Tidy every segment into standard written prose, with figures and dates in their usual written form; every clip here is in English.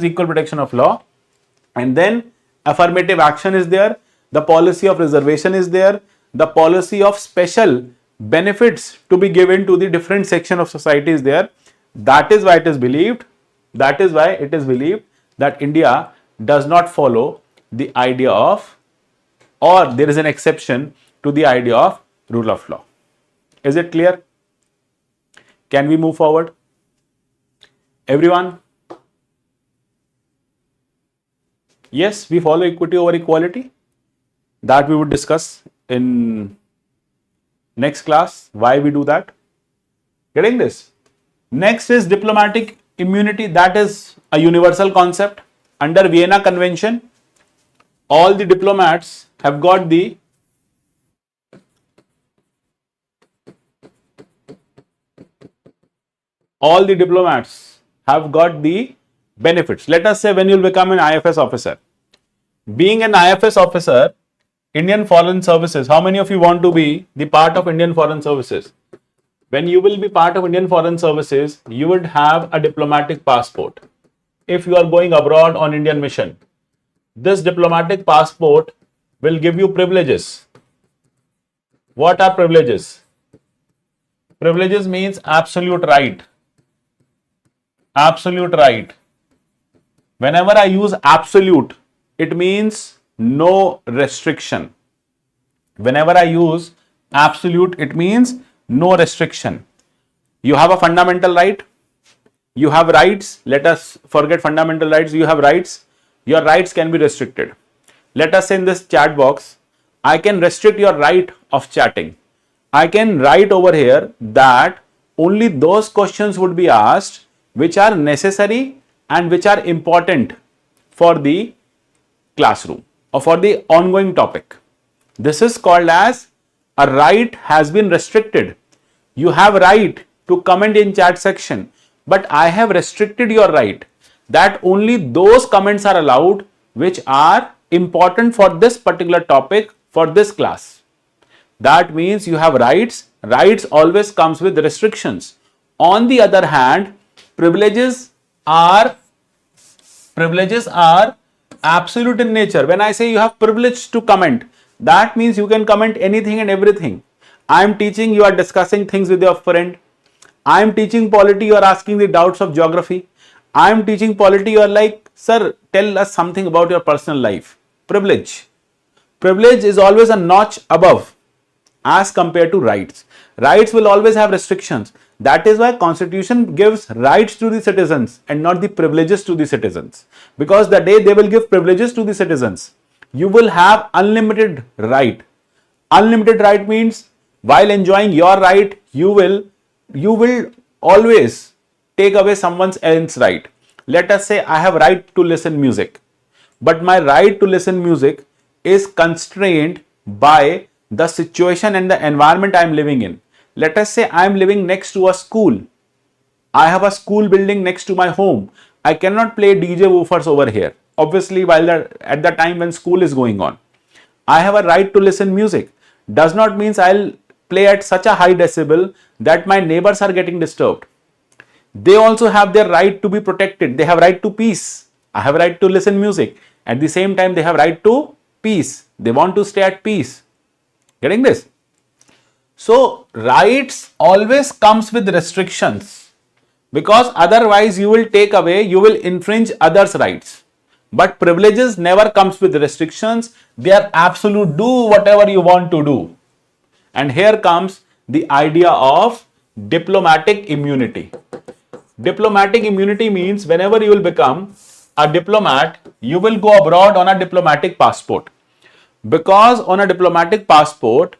equal protection of law, and then affirmative action is there, the policy of reservation is there, the policy of special benefits to be given to the different section of society is there. That is why it is believed, that India does not follow the idea of, or there is an exception to the idea of rule of law. Is it clear? Can we move forward? Everyone? Yes, we follow equity over equality. That we would discuss in next class, why we do that. Getting this? Next is diplomatic immunity. That is a universal concept. Under Vienna Convention, all the diplomats have got the benefits. Let us say when you will become an IFS officer. Being an IFS officer, Indian Foreign Services, how many of you want to be the part of Indian Foreign Services? When you will be part of Indian Foreign Services, you would have a diplomatic passport. If you are going abroad on Indian mission, this diplomatic passport will give you privileges. What are privileges? Privileges means absolute right. Absolute right. Whenever I use absolute, it means no restriction. Whenever I use absolute, it means no restriction. You have a fundamental right. You have rights. Let us forget fundamental rights. You have rights. Your rights can be restricted. Let us say in this chat box, I can restrict your right of chatting. I can write over here that only those questions would be asked which are necessary and which are important for the classroom or for the ongoing topic. This is called as a right has been restricted. You have right to comment in chat section, but I have restricted your right that only those comments are allowed which are important for this particular topic for this class. That means you have rights. Rights always comes with restrictions. On the other hand, privileges are absolute in nature. When I say you have privilege to comment, that means you can comment anything and everything. I am teaching, you are discussing things with your friend. I am teaching polity, you are asking the doubts of geography. I am teaching polity, you are like, sir, tell us something about your personal life. Privilege. Privilege is always a notch above as compared to rights. Rights will always have restrictions. That is why Constitution gives rights to the citizens and not the privileges to the citizens. Because the day they will give privileges to the citizens, you will have unlimited right. Unlimited right means while enjoying your right, you will always take away someone else's right. Let us say I have right to listen music, but my right to listen music is constrained by the situation and the environment I am living in. Let us say I am living next to a school. I have a school building next to my home. I cannot play DJ woofers over here. Obviously, at the time when school is going on. I have a right to listen music. Does not mean I'll play at such a high decibel that my neighbors are getting disturbed. They also have their right to be protected. They have right to peace. I have right to listen music. At the same time, they have right to peace. They want to stay at peace. Getting this? So, rights always comes with restrictions, because otherwise you will take away, you will infringe others' rights. But privileges never comes with restrictions. They are absolute. Do whatever you want to do. And here comes the idea of diplomatic immunity. Diplomatic immunity means whenever you will become a diplomat, you will go abroad on a diplomatic passport. Because on a diplomatic passport,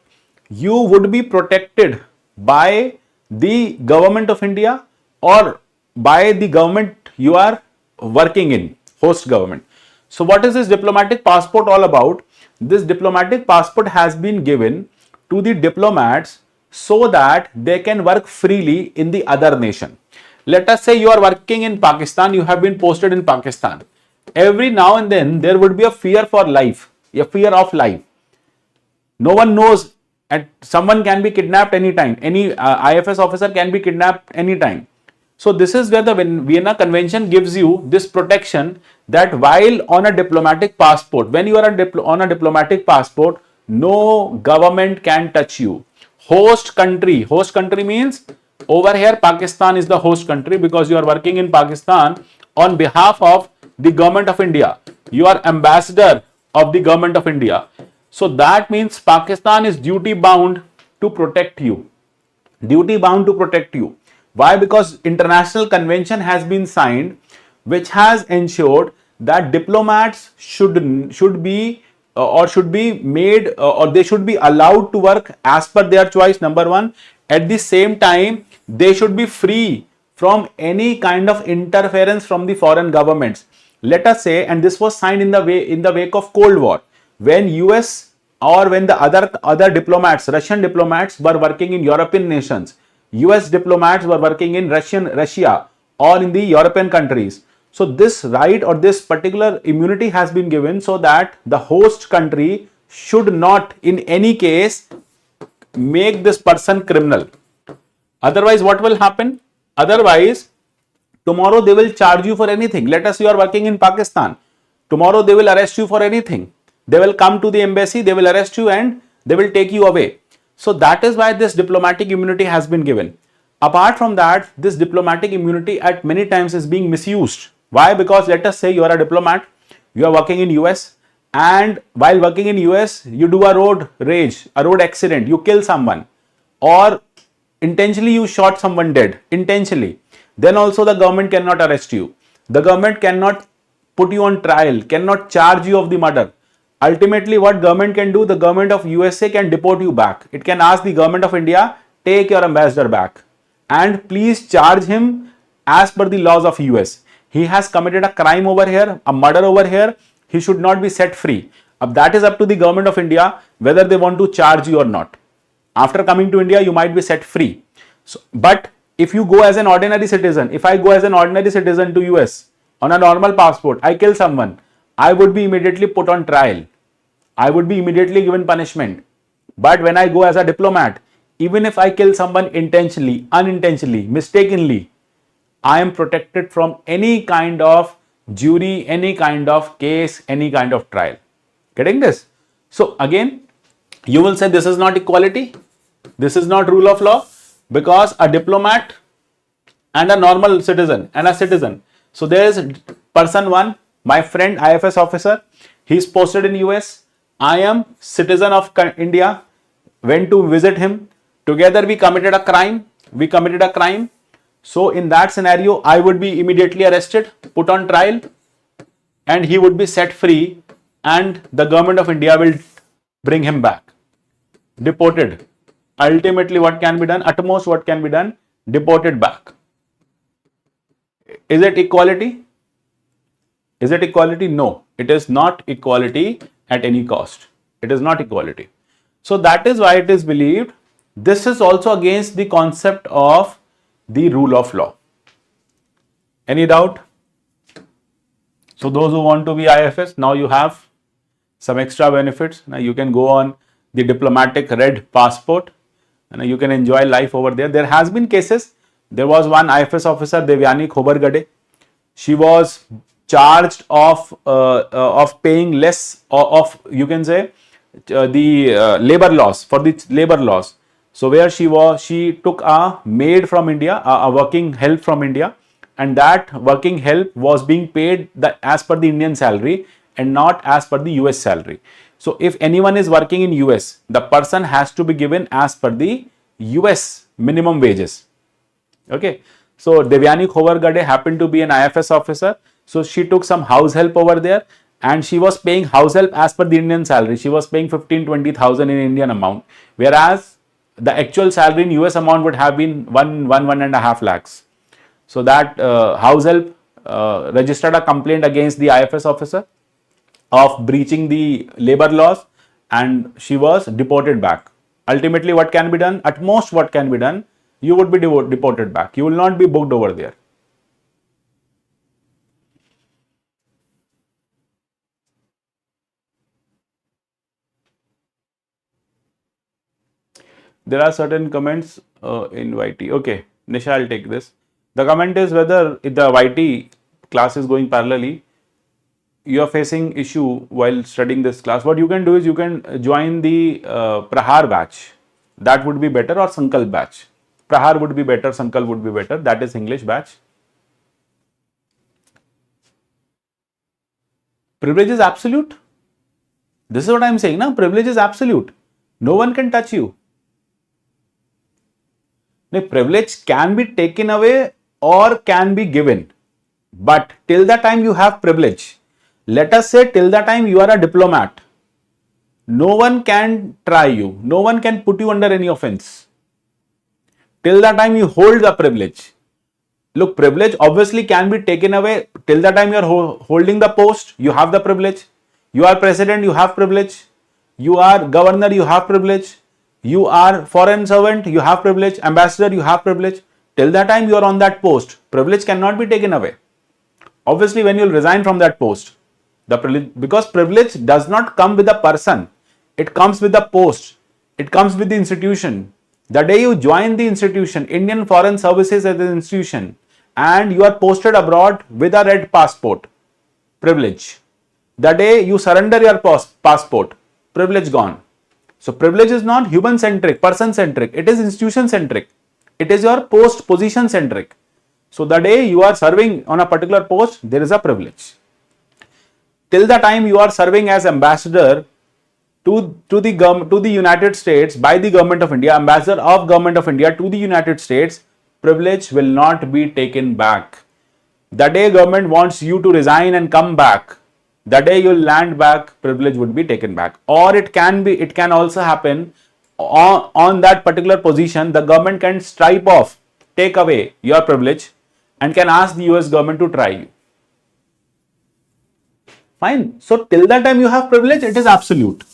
you would be protected by the government of India or by the government you are working in, host government. So what is this diplomatic passport all about? This diplomatic passport has been given to the diplomats so that they can work freely in the other nation. Let us say you are working in Pakistan, you have been posted in Pakistan. Every now and then there would be a fear for life, a fear of life. No one knows, and someone can be kidnapped anytime. Any IFS officer can be kidnapped anytime. So this is where the Vienna Convention gives you this protection that while on a diplomatic passport, when you are on a diplomatic passport, no government can touch you. Host country means over here Pakistan is the host country because you are working in Pakistan on behalf of the government of India. You are ambassador of the government of India. So that means Pakistan is duty bound to protect you. Duty bound to protect you. Why? Because international convention has been signed which has ensured that diplomats should be should be made or they should be allowed to work as per their choice, number one. At the same time, they should be free from any kind of interference from the foreign governments. Let us say, and this was signed in the wake of Cold War, when US or when the other diplomats, Russian diplomats, were working in European nations, US diplomats were working in Russia or in the European countries. So this right or this particular immunity has been given so that the host country should not in any case make this person criminal. Otherwise, what will happen? Otherwise, tomorrow they will charge you for anything. Let us say you are working in Pakistan. Tomorrow they will arrest you for anything. They will come to the embassy, they will arrest you and they will take you away. So that is why this diplomatic immunity has been given. Apart from that, this diplomatic immunity at many times is being misused. Why? Because let us say you are a diplomat, you are working in US, and while working in US, you do a road rage, a road accident, you kill someone, or intentionally you shot someone dead, intentionally. Then also the government cannot arrest you. The government cannot put you on trial, cannot charge you of the murder. Ultimately, what government can do, the government of USA can deport you back. It can ask the government of India, take your ambassador back and please charge him as per the laws of US. He has committed a crime over here, a murder over here. He should not be set free. That is up to the government of India whether they want to charge you or not. After coming to India, you might be set free. So, but if you go as an ordinary citizen, if I go as an ordinary citizen to US on a normal passport, I kill someone, I would be immediately put on trial. I would be immediately given punishment. But when I go as a diplomat, even if I kill someone intentionally, unintentionally, mistakenly, I am protected from any kind of jury, any kind of case, any kind of trial. Getting this? So again, you will say this is not equality, this is not rule of law, because a diplomat and a normal citizen and a citizen. So there is person one, my friend IFS officer, he is posted in US. I am citizen of India, went to visit him. Together we committed a crime. So in that scenario, I would be immediately arrested, put on trial, and he would be set free, and the government of India will bring him back. Deported. Ultimately, what can be done? At most, what can be done? Deported back. Is it equality? Is it equality? No, it is not equality at any cost. It is not equality. So that is why it is believed this is also against the concept of the rule of law. Any doubt? So those who want to be IFS, now you have some extra benefits. Now you can go on the diplomatic red passport and you can enjoy life over there. There has been cases. There was one IFS officer, Devyani 𝐶𝐿𝐴. She was charged of paying less of you can say the labor laws, for the labor laws. So where she took a maid from India, a working help from India, and that working help was being paid as per the Indian salary and not as per the US salary. So if anyone is working in US, the person has to be given as per the US minimum wages. Okay. So Devyani 𝐶𝐿𝐴 happened to be an IFS officer. So she took some house help over there and she was paying house help as per the Indian salary. She was paying 15,000-20,000 in Indian amount, whereas the actual salary in US amount would have been 1.5 lakhs. So that house help registered a complaint against the IFS officer of breaching the labor laws and she was deported back. Ultimately, what can be done? At most, what can be done? You would be deported back. You will not be booked over there. There are certain comments in YT. Okay, Nisha, I'll take this. The comment is whether if the YT class is going parallelly, you are facing issue while studying this class. What you can do is you can join the Prahar batch. That would be better, or Sankalp batch. Prahar would be better, Sankalp would be better. That is English batch. Privilege is absolute. This is what I am saying. Now, privilege is absolute. No one can touch you. The privilege can be taken away or can be given. But till the time you have privilege, let us say till the time you are a diplomat, no one can try you. No one can put you under any offense. Till the time you hold the privilege. Look, privilege obviously can be taken away. Till the time you are holding the post, you have the privilege. You are president, you have privilege. You are governor, you have privilege. You are foreign servant, you have privilege. Ambassador, you have privilege. Till the time you are on that post, privilege cannot be taken away. Obviously, when you will resign from that post, because privilege does not come with the person, it comes with the post, it comes with the institution. The day you join the institution, Indian Foreign Services as an institution, and you are posted abroad with a red passport, privilege. The day you surrender your passport, privilege gone. So privilege is not human centric, person centric, it is institution centric. It is your post position centric. So the day you are serving on a particular post, there is a privilege. Till the time you are serving as ambassador to the United States by the government of India, ambassador of government of India to the United States, privilege will not be taken back. The day government wants you to resign and come back, the day you land back, privilege would be taken back. Or it can also happen on that particular position, the government can stripe off, take away your privilege and can ask the US government to try you. Fine. So till that time you have privilege, it is absolute.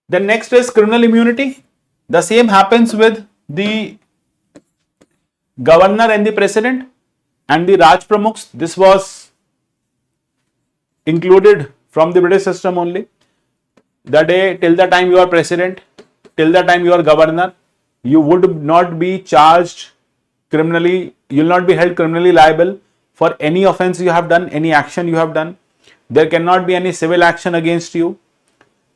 Then next is criminal immunity. The same happens with the governor and the president and the Raj Pramukhs. This was included from the British system only. The day till the time you are president, till the time you are governor, you would not be charged criminally, you will not be held criminally liable for any offense you have done, any action you have done. There cannot be any civil action against you.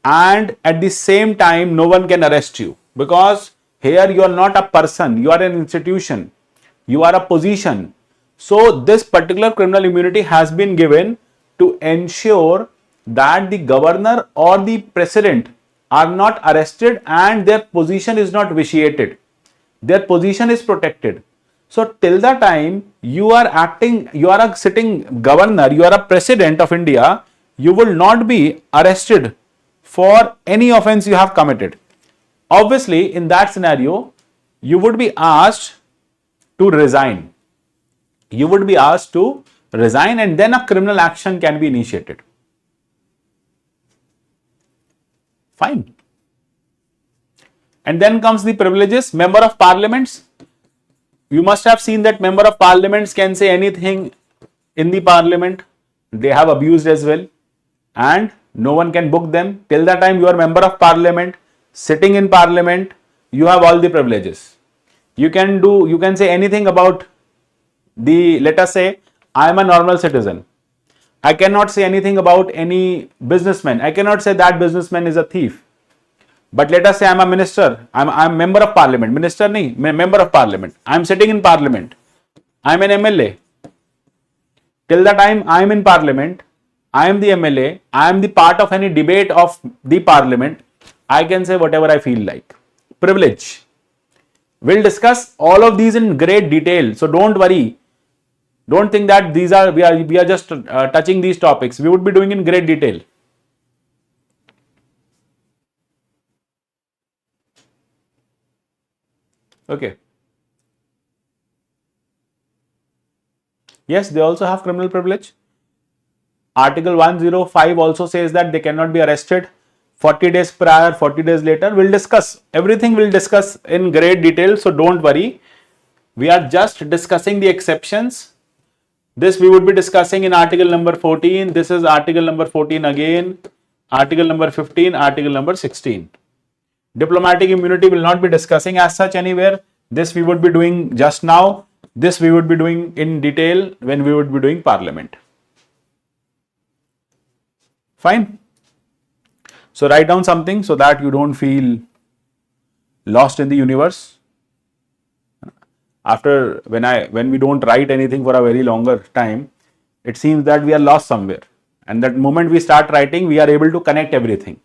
And at the same time, no one can arrest you, because here you are not a person, you are an institution, you are a position. So this particular criminal immunity has been given to ensure that the governor or the president are not arrested and their position is not vitiated. Their position is protected. So till the time you are acting, you are a sitting governor, you are a president of India, you will not be arrested for any offense you have committed. Obviously, in that scenario, you would be asked to resign. You would be asked to resign and then a criminal action can be initiated. Fine. And then comes the privileges. Member of parliaments. You must have seen that member of parliaments can say anything in the parliament. They have abused as well. And no one can book them. Till the time you are member of parliament, sitting in parliament, you have all the privileges. You can say anything about let us say, I am a normal citizen. I cannot say anything about any businessman. I cannot say that businessman is a thief. But let us say I am a minister. I am member of parliament. Minister nahi, member of parliament. I am sitting in parliament. I am an MLA. Till the time I am in parliament, I am the MLA. I am the part of any debate of the parliament. I can say whatever I feel like. Privilege. We'll discuss all of these in great detail. So don't worry. Don't think that we are just touching these topics. We would be doing in great detail. Okay. Yes, they also have criminal privilege. Article 105 also says that they cannot be arrested 40 days prior, 40 days later. We'll discuss everything. We'll discuss in great detail. So don't worry. We are just discussing the exceptions. This we would be discussing in article number 14. This is article number 14 again. Article number 15, article number 16. Diplomatic immunity will not be discussing as such anywhere. This we would be doing just now. This we would be doing in detail when we would be doing Parliament. Fine. So write down something so that you don't feel lost in the universe. After when we don't write anything for a very longer time, it seems that we are lost somewhere. And that moment we start writing, we are able to connect everything.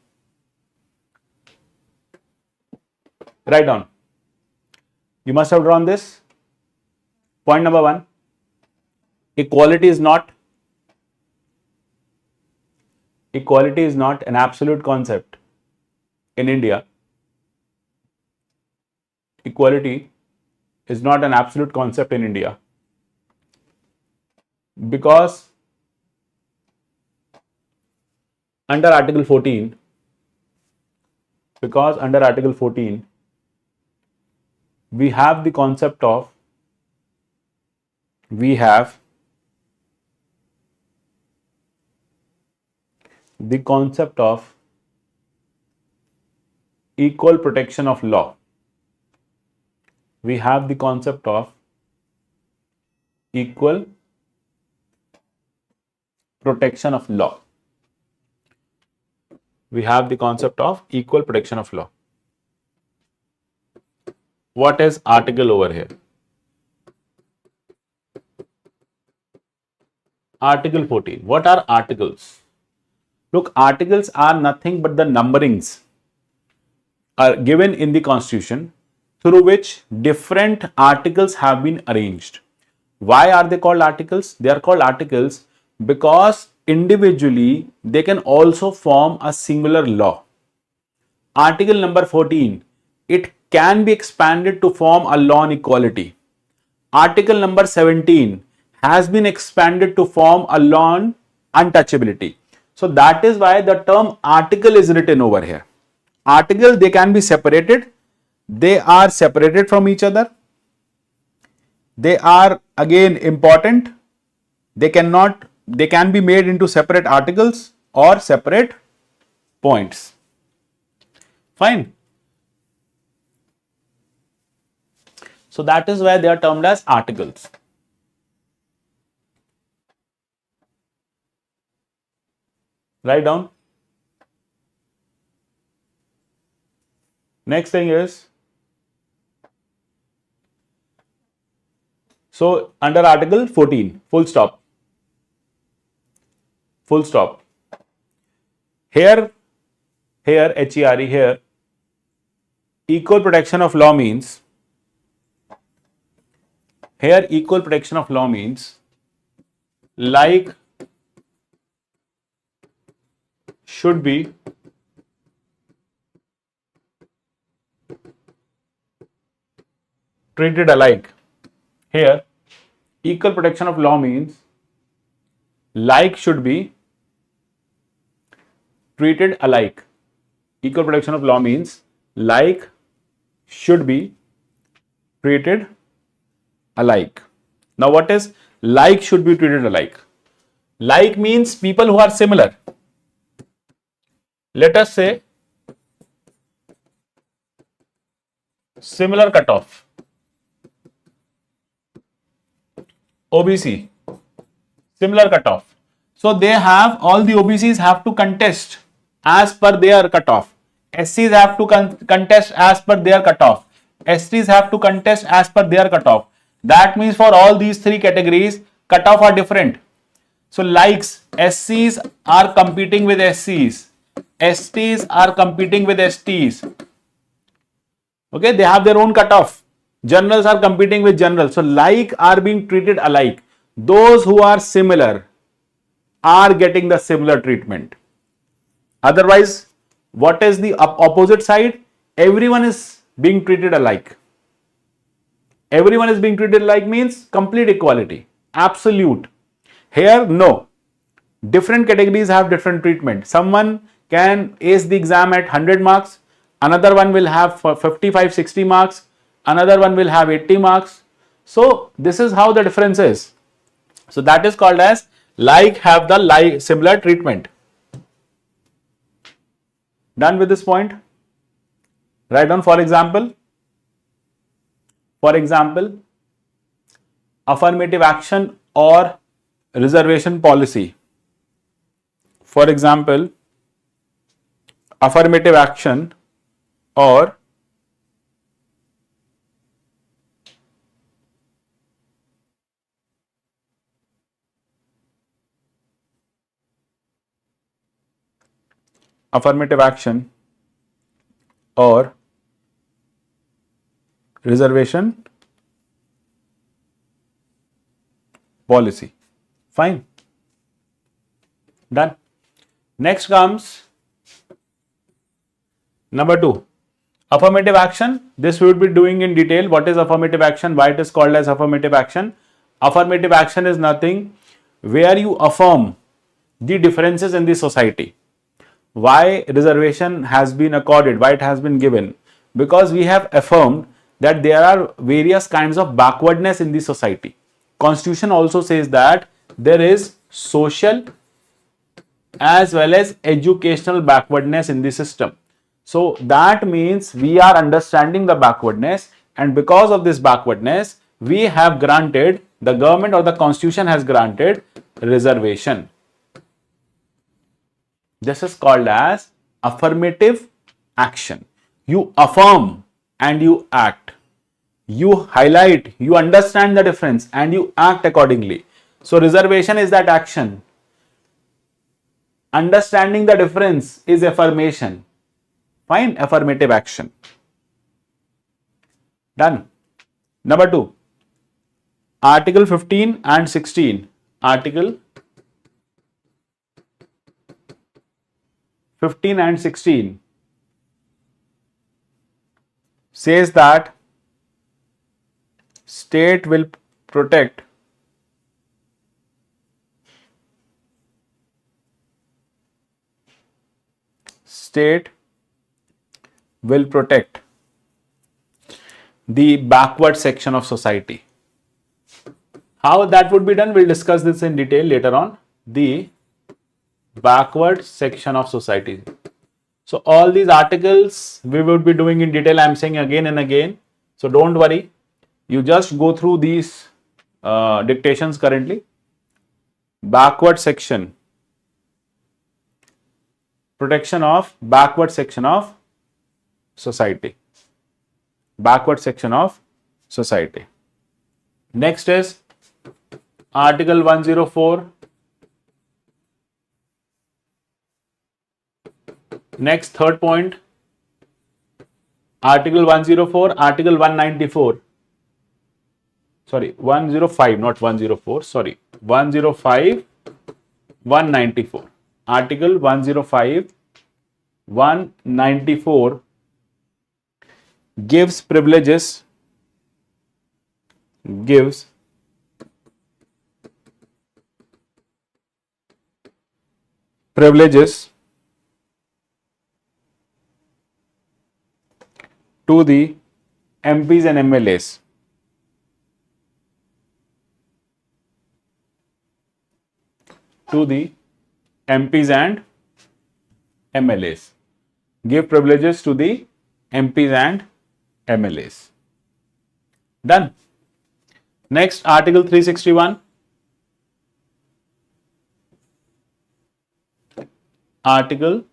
Write down. You must have drawn this. Point number 1. Equality is not an absolute concept in India. Equality is not an absolute concept in India because under Article 14, we have the concept of equal protection of law. We have the concept of equal protection of law. We have the concept of equal protection of law. What is article over here? Article 14. What are articles? Look, articles are nothing but the numberings are given in the Constitution through which different articles have been arranged. Why are they called articles? They are called articles because individually they can also form a singular law. Article number 14, it can be expanded to form a law on equality. Article number 17 has been expanded to form a law on untouchability. So that is why the term article is written over here. Article, they can be separated. They are separated from each other. They are again important. They can be made into separate articles or separate points. Fine. So that is why they are termed as articles. Write down. Next thing is, so under Article 14, full stop. Full stop. Here, HERE, here, equal protection of law means, here equal protection of law means like should be treated alike. Here, equal protection of law means like should be treated alike. Equal protection of law means like should be treated alike. Now, what is like should be treated alike? Like means people who are similar. Let us say similar cutoff. OBC, similar cutoff. So they have, all the OBCs have to contest as per their cutoff. SCs have to contest as per their cutoff. STs have to contest as per their cutoff. That means for all these three categories, cutoff are different. So likes, SCs are competing with SCs. STs are competing with STs. Okay, they have their own cutoff. Generals are competing with generals. So like are being treated alike. Those who are similar are getting the similar treatment. Otherwise, what is the opposite side? Everyone is being treated alike. Everyone is being treated alike means complete equality. Absolute. Here, no. Different categories have different treatment. Someone can ace the exam at 100 marks. Another one will have 55, 60 marks. Another one will have 80 marks. So this is how the difference is. So that is called as like have the similar treatment. Done with this point? Write down, for example, For example, affirmative action or reservation policy. For example, affirmative action or affirmative action or reservation policy. Fine. Done. Next comes number 2. Affirmative action. This we would be doing in detail. What is affirmative action? Why it is called as affirmative action? Affirmative action is nothing where you affirm the differences in the society. Why reservation has been accorded, why it has been given? Because we have affirmed that there are various kinds of backwardness in the society. Constitution also says that there is social as well as educational backwardness in the system. So that means we are understanding the backwardness, and because of this backwardness, we have granted, the government or the constitution has granted reservation. This is called as affirmative action. You affirm and you act. You highlight, you understand the difference and you act accordingly. So reservation is that action. Understanding the difference is affirmation. Fine, affirmative action. Done. Number 2, Article 15 and 16. Article 15 and 16 says that state will protect the backward section of society. How that would be done, we'll discuss this in detail later on. The backward section of society. So all these articles we would be doing in detail, I'm saying again and again. So don't worry, you just go through these dictations currently. Backward section, protection of backward section of society. Backward section of society. Next is Article 104. Next, third point, Article 104, Article 194. Sorry, 105, not 104. Sorry, 105, 194. Article 105, 194 gives privileges to the MPs and MLAs. To the MPs and MLAs. Give privileges to the MPs and MLAs. Done. Next, Article 361. Article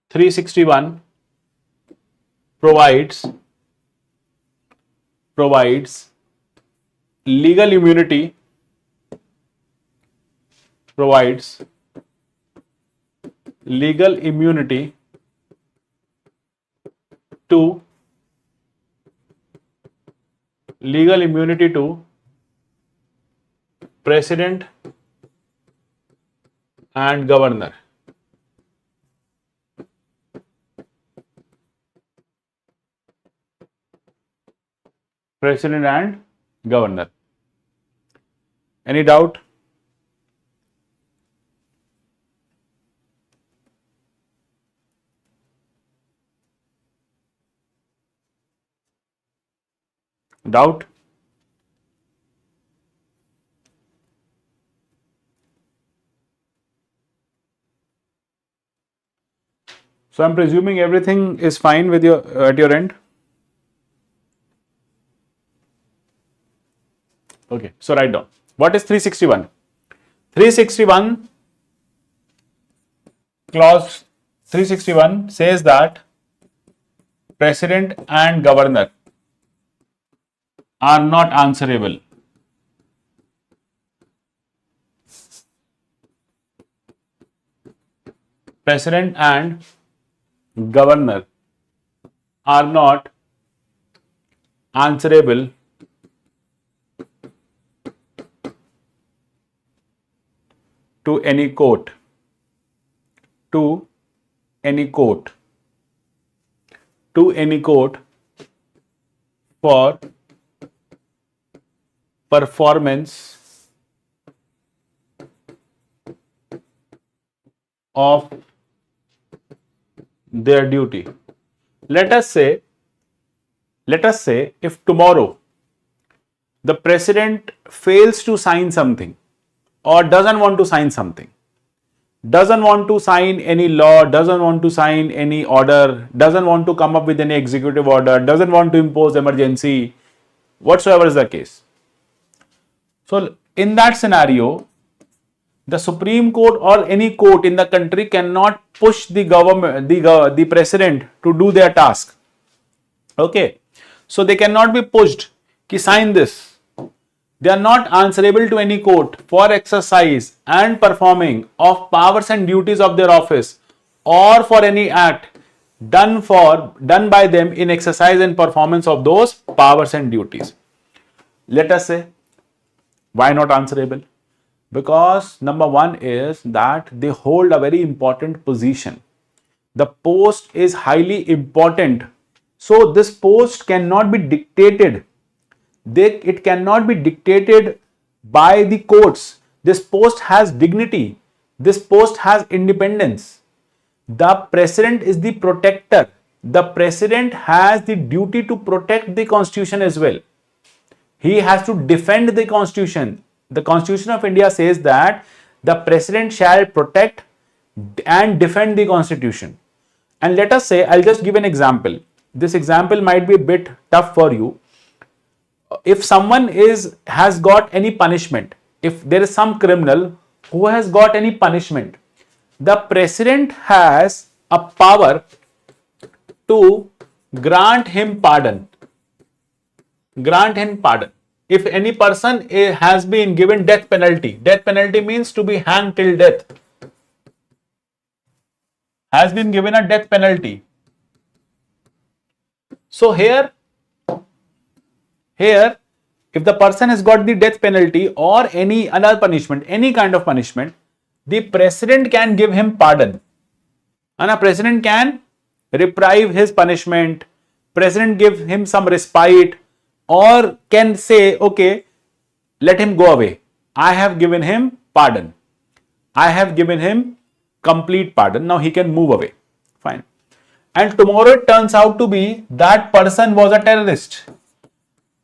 361 provides legal immunity, to President and Governor. President and Governor. Any doubt? Doubt? So I'm presuming everything is fine with your at your end. Okay, so write down. What is 361? 361 clause 361 says that president and governor are not answerable. President and governor are not answerable to any court, to any court, to any court for performance of their duty. Let us say if tomorrow the president fails to sign something or doesn't want to sign something, doesn't want to sign any law, doesn't want to sign any order, doesn't want to come up with any executive order, doesn't want to impose emergency, whatsoever is the case. So in that scenario, the Supreme Court or any court in the country cannot push the government, the president to do their task. Okay, so they cannot be pushed ki sign this. They are not answerable to any court for exercise and performing of powers and duties of their office or for any act done by them in exercise and performance of those powers and duties. Let us say, why not answerable? Because number one is that they hold a very important position. The post is highly important. So this post cannot be dictated. It cannot be dictated by the courts. This post has dignity. This post has independence. The president is the protector. The president has the duty to protect the constitution as well. He has to defend the constitution. The Constitution of India says that the president shall protect and defend the constitution. And let us say, I'll just give an example. This example might be a bit tough for you. If someone has got any punishment, if there is some criminal who has got any punishment, the president has a power to grant him pardon. Grant him pardon. If any person has been given death penalty means to be hanged till death, has been given a death penalty. So here, if the person has got the death penalty or any other punishment, any kind of punishment, the president can give him pardon. And a president can reprieve his punishment, president give him some respite, or can say, okay, let him go away. I have given him pardon. I have given him complete pardon. Now he can move away. Fine. And tomorrow it turns out to be that person was a terrorist.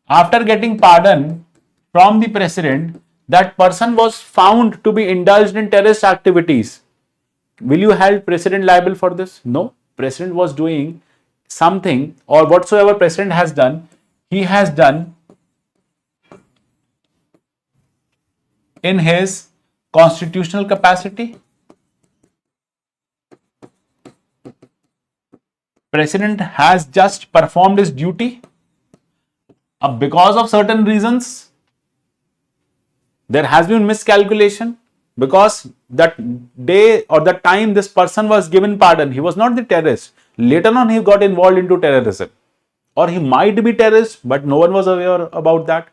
After getting pardon from the president, that person was found to be indulged in terrorist activities. Will you hold president liable for this? No. President was doing something, or whatsoever president has done, he has done in his constitutional capacity. President has just performed his duty. Because of certain reasons, there has been miscalculation, because that day or the time this person was given pardon, he was not the terrorist. Later on, he got involved into terrorism. Or he might be terrorist, but no one was aware about that.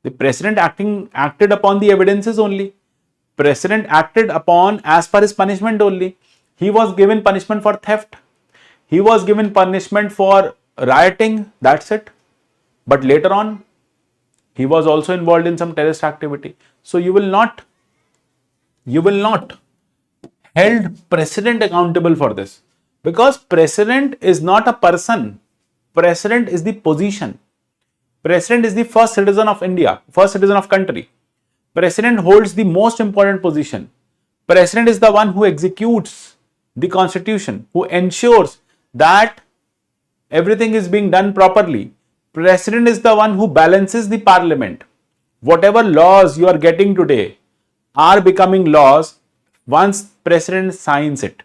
The president acted upon the evidences only. President acted upon as per his punishment only. He was given punishment for theft. He was given punishment for rioting. That's it. But later on, he was also involved in some terrorist activity. So you will not held president accountable for this, because president is not a person. President is the position. President is the first citizen of India, first citizen of country. President holds the most important position. President is the one who executes the constitution, who ensures that everything is being done properly. President is the one who balances the parliament. Whatever laws you are getting today are becoming laws once president signs it.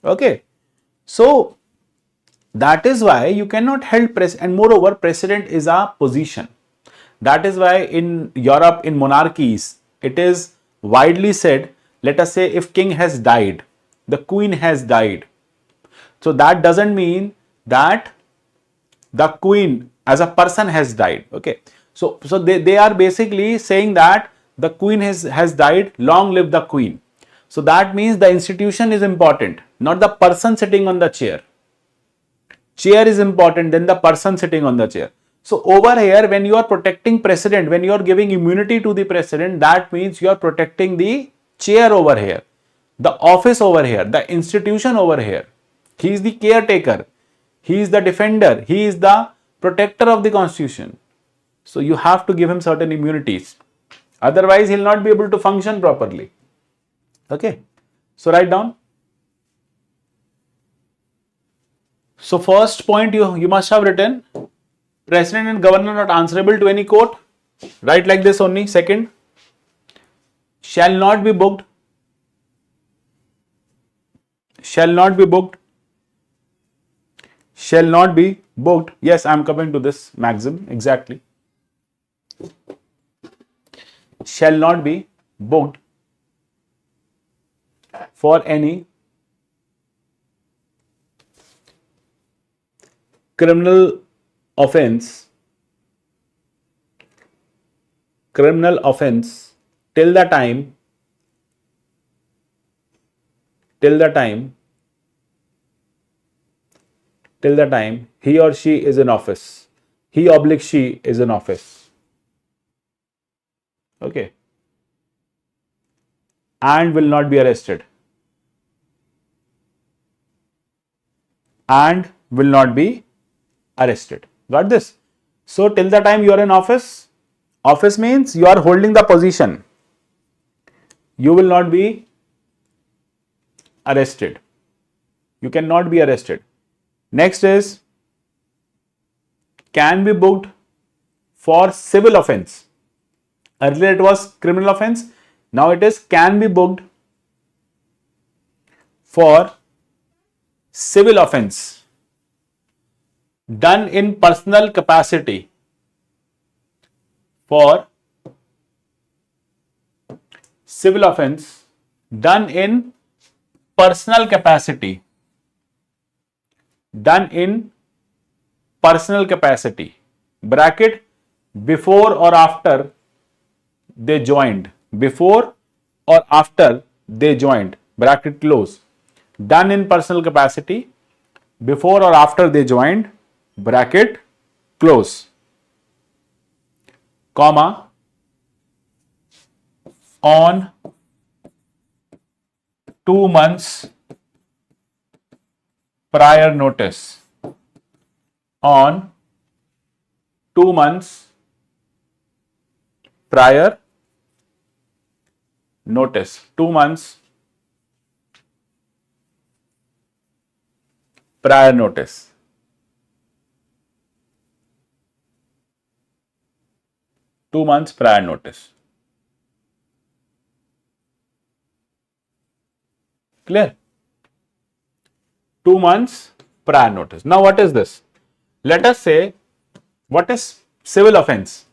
Okay. So that is why you cannot hold and moreover president is a position. That is why in Europe, in monarchies, it is widely said, let us say if king has died, the queen has died. So that doesn't mean that the queen as a person has died. Okay. So they are basically saying that the queen has died, long live the queen. So that means the institution is important, not the person sitting on the chair. Chair is important than the person sitting on the chair. So over here, when you are protecting president, when you are giving immunity to the president, that means you are protecting the chair over here, the office over here, the institution over here. He is the caretaker. He is the defender. He is the protector of the constitution. So you have to give him certain immunities. Otherwise, he will not be able to function properly. Okay. So write down. So first point you must have written, president and governor not answerable to any court. Write like this only. Second, shall not be booked. Shall not be booked. Shall not be booked. Yes, I am coming to this maxim exactly. Shall not be booked for any criminal offense till the time he or she is in office. He/she is in office. Okay. And will not be arrested. And will not be arrested. Got this? So till the time you are in office, office means you are holding the position. You will not be arrested. You cannot be arrested. Next is can be booked for civil offense. Earlier it was criminal offense. Now it is can be booked for civil offense done in personal capacity. For civil offense done in personal capacity. Done in personal capacity. Bracket before or after they joined. Before or after they joined. Bracket close. Done in personal capacity. Before or after they joined. Bracket close. Comma. On 2 months prior notice. On 2 months prior notice. 2 months prior notice. Two months prior notice. Clear? 2 months prior notice. Now what is this? Let us say, what is civil offense?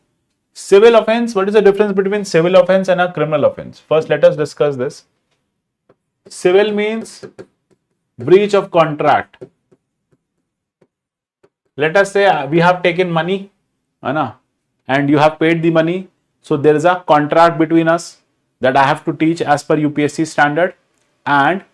Civil offense, what is the difference between civil offense and a criminal offense? First, let us discuss this. Civil means breach of contract. Let us say we have taken money, and you have paid the money. So there is a contract between us that I have to teach as per UPSC standard, and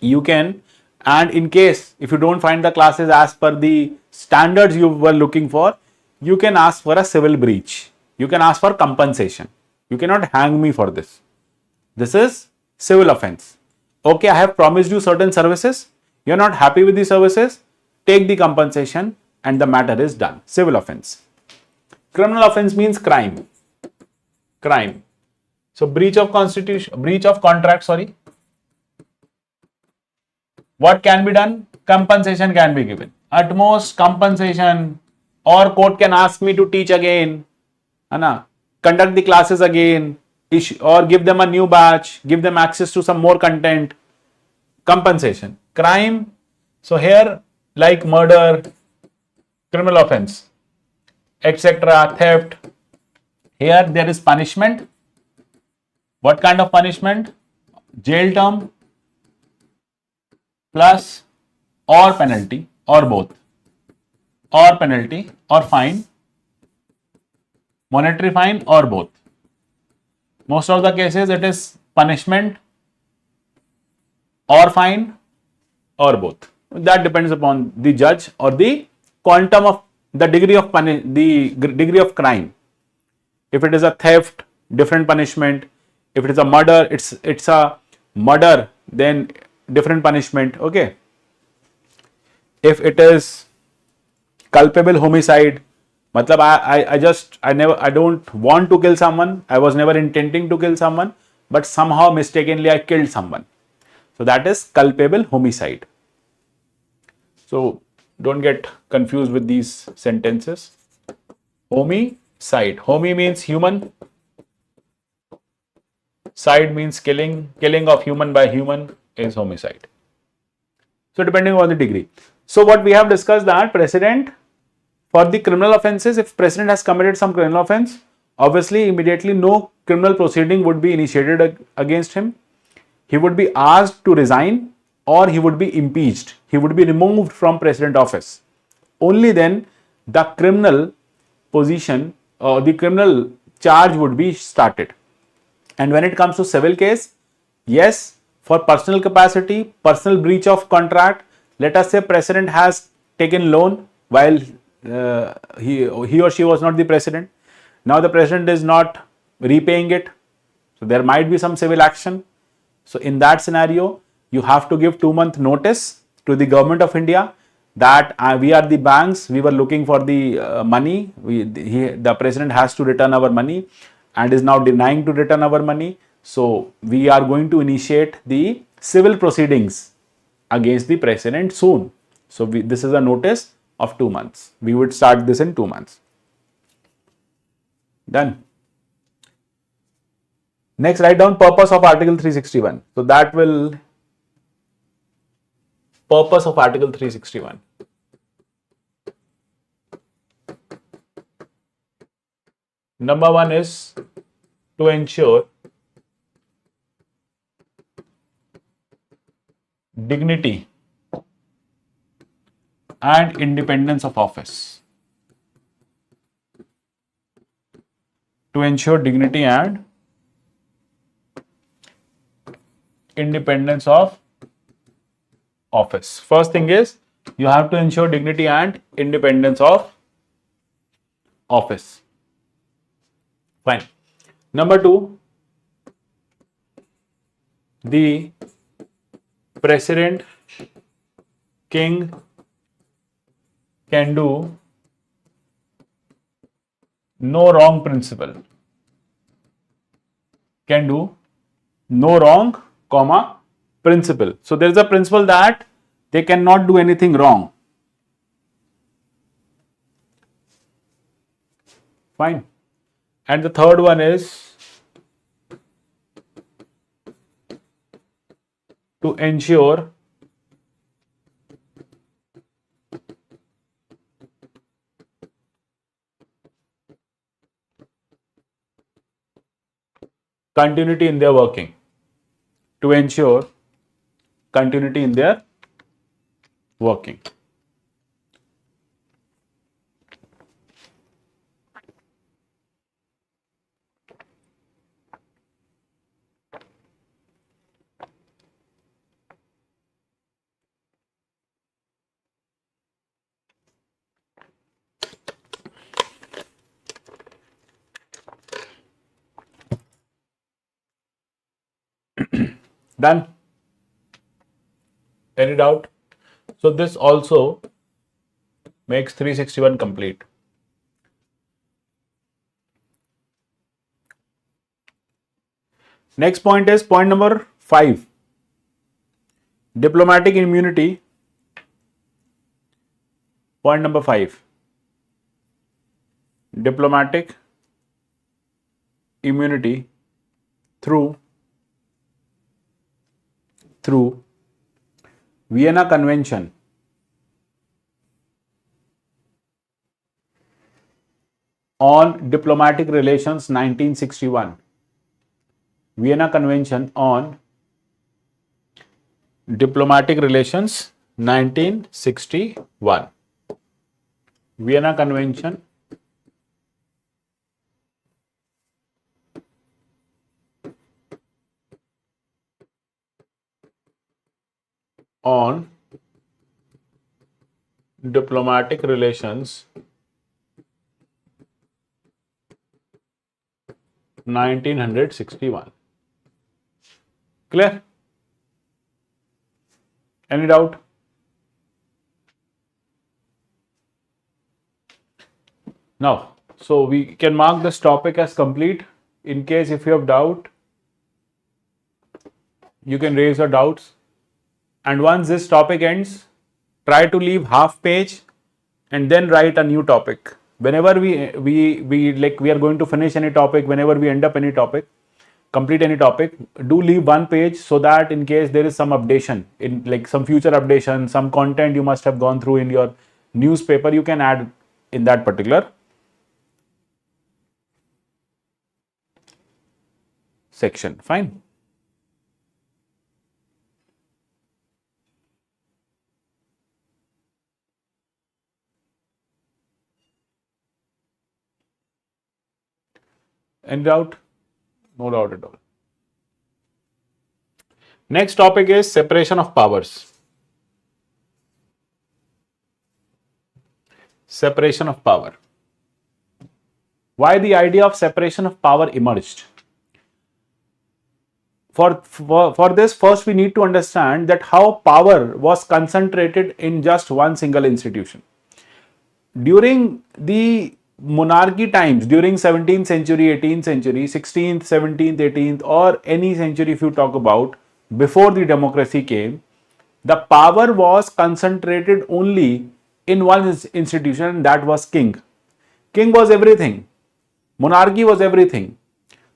you can, and in case if you don't find the classes as per the standards you were looking for, you can ask for a civil breach. You can ask for compensation. You cannot hang me for this. This is civil offense. Okay, I have promised you certain services. You are not happy with the services. Take the compensation and the matter is done. Civil offense. Criminal offense means crime. Crime. So breach of constitution, breach of contract, sorry. What can be done? Compensation can be given. At most compensation, or court can ask me to teach again, conduct the classes again, or give them a new batch, give them access to some more content. Compensation. Crime, so here like murder, criminal offense, etc., theft, here there is punishment. What kind of punishment? Jail term plus or penalty or both, or penalty or fine, monetary fine or both. Most of the cases it is punishment or fine or both. That depends upon the judge or the quantum of the degree of crime. If it is a theft, different punishment. If it is a murder, it's a murder, then different punishment. Okay. If it is culpable homicide, matlab I don't want to kill someone, I was never intending to kill someone, but somehow mistakenly I killed someone. So that is culpable homicide. So don't get confused with these sentences. Homicide. Homi means human. Side means killing. Killing of human by human is homicide. So depending on the degree. So what we have discussed, that precedent for the criminal offences, if president has committed some criminal offence, obviously immediately no criminal proceeding would be initiated against him. He would be asked to resign, or he would be impeached. He would be removed from president office. Only then the criminal position or the criminal charge would be started. And when it comes to civil case, yes, for personal capacity, personal breach of contract, let us say president has taken loan while he or she was not the president. Now the president is not repaying it. So there might be some civil action. So in that scenario, you have to give 2-month notice to the government of India that we are the banks, we were looking for the money, the president has to return our money and is now denying to return our money. So we are going to initiate the civil proceedings against the president soon. So this is a notice of 2 months. We would start this in 2 months. Done. Next, write down purpose of Article 361. So that will, purpose of Article 361. Number one is to ensure dignity and independence of office. To ensure dignity and independence of office. First thing is you have to ensure dignity and independence of office. Fine. Number two, the president, king can do no wrong principle. Can do no wrong, comma, principle. So there is a principle that they cannot do anything wrong. Fine. And the third one is to ensure continuity in their working. To ensure continuity in their working. Done. Any doubt? So this also makes 361 complete. Next point is point number 5. Diplomatic immunity. Point number 5. Diplomatic immunity through Vienna Convention on Diplomatic Relations 1961. Vienna Convention on Diplomatic Relations 1961. Vienna Convention on Diplomatic Relations 1961. Clear? Any doubt? Now, so we can mark this topic as complete. In case if you have doubt, you can raise your doubts. And once this topic ends, try to leave half page and then write a new topic. Whenever we are going to finish any topic, whenever we end up any topic, complete any topic, do leave one page so that in case there is some updation, in like some future updation, some content you must have gone through in your newspaper, you can add in that particular section. Fine. Any doubt? No doubt at all. Next topic is separation of powers. Separation of power. Why the idea of separation of power emerged? For this, first we need to understand that how power was concentrated in just one single institution. During the monarchy times, during 17th century, 18th century, 16th, 17th, 18th, or any century if you talk about, before the democracy came, the power was concentrated only in one institution, that was king. King was everything. Monarchy was everything.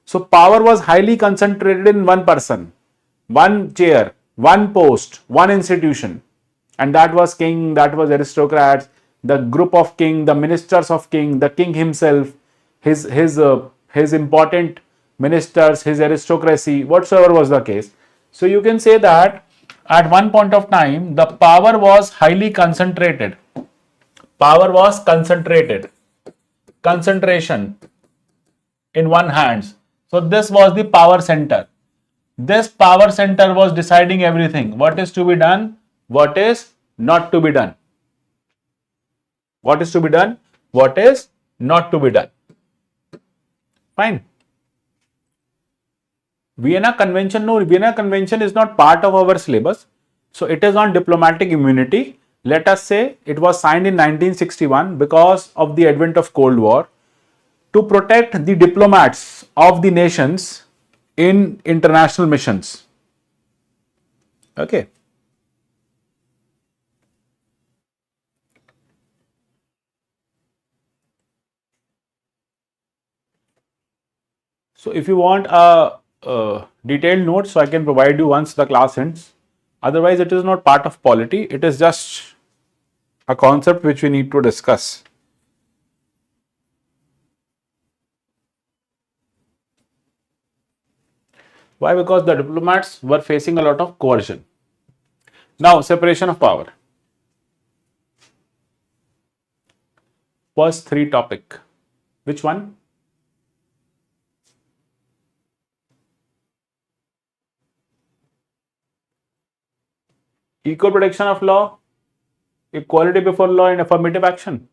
So power was highly concentrated in one person, one chair, one post, one institution. And that was king, that was aristocrats, the group of king, the ministers of king, the king himself, his important ministers, his aristocracy, whatsoever was the case. So you can say that at one point of time, the power was highly concentrated. Power was concentrated. Concentration in one hand. So this was the power center. This power center was deciding everything. What is to be done? What is not to be done? What is to be done? What is not to be done? Fine. Vienna Convention, no, Vienna Convention is not part of our syllabus. So it is on diplomatic immunity. Let us say it was signed in 1961 because of the advent of Cold War to protect the diplomats of the nations in international missions. Okay. So if you want a detailed note, so I can provide you once the class ends. Otherwise, it is not part of polity. It is just a concept which we need to discuss. Why? Because the diplomats were facing a lot of coercion. Now, separation of power. First three topic. Which one? Equal protection of law, equality before law, and affirmative action.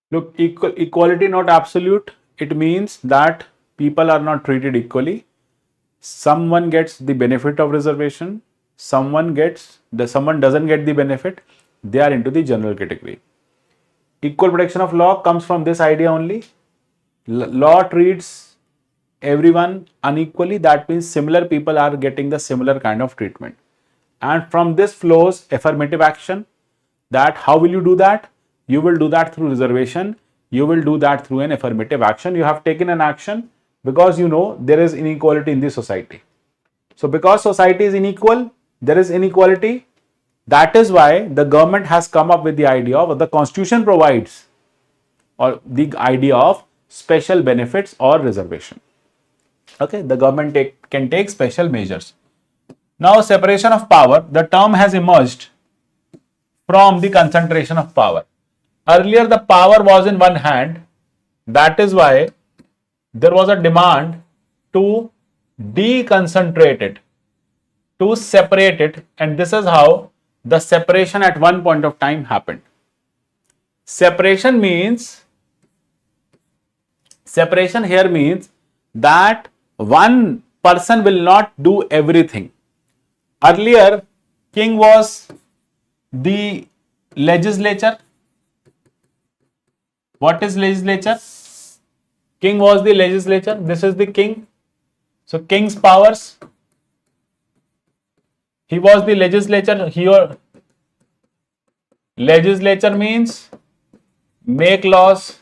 Look, equality not absolute. It means that people are not treated equally. Someone gets the benefit of reservation, someone doesn't get the benefit, they are into the general category. Equal protection of law comes from this idea only. Law treats everyone unequally, that means similar people are getting the similar kind of treatment. And from this flows affirmative action. That how will you do that? You will do that through reservation, you will do that through an affirmative action. You have taken an action because you know there is inequality in the society. So because society is unequal, there is inequality. That is why the government has come up with the idea of, the constitution provides, or the idea of special benefits or reservation. Okay, the government can take special measures. Now, separation of power, the term has emerged from the concentration of power. Earlier, the power was in one hand. That is why there was a demand to deconcentrate it, to separate it, and this is how the separation at one point of time happened. Separation here means that one person will not do everything. Earlier, king was the legislature. What is legislature? King was the legislature. This is the king. So, king's powers. He was the legislature. Here, legislature means make laws.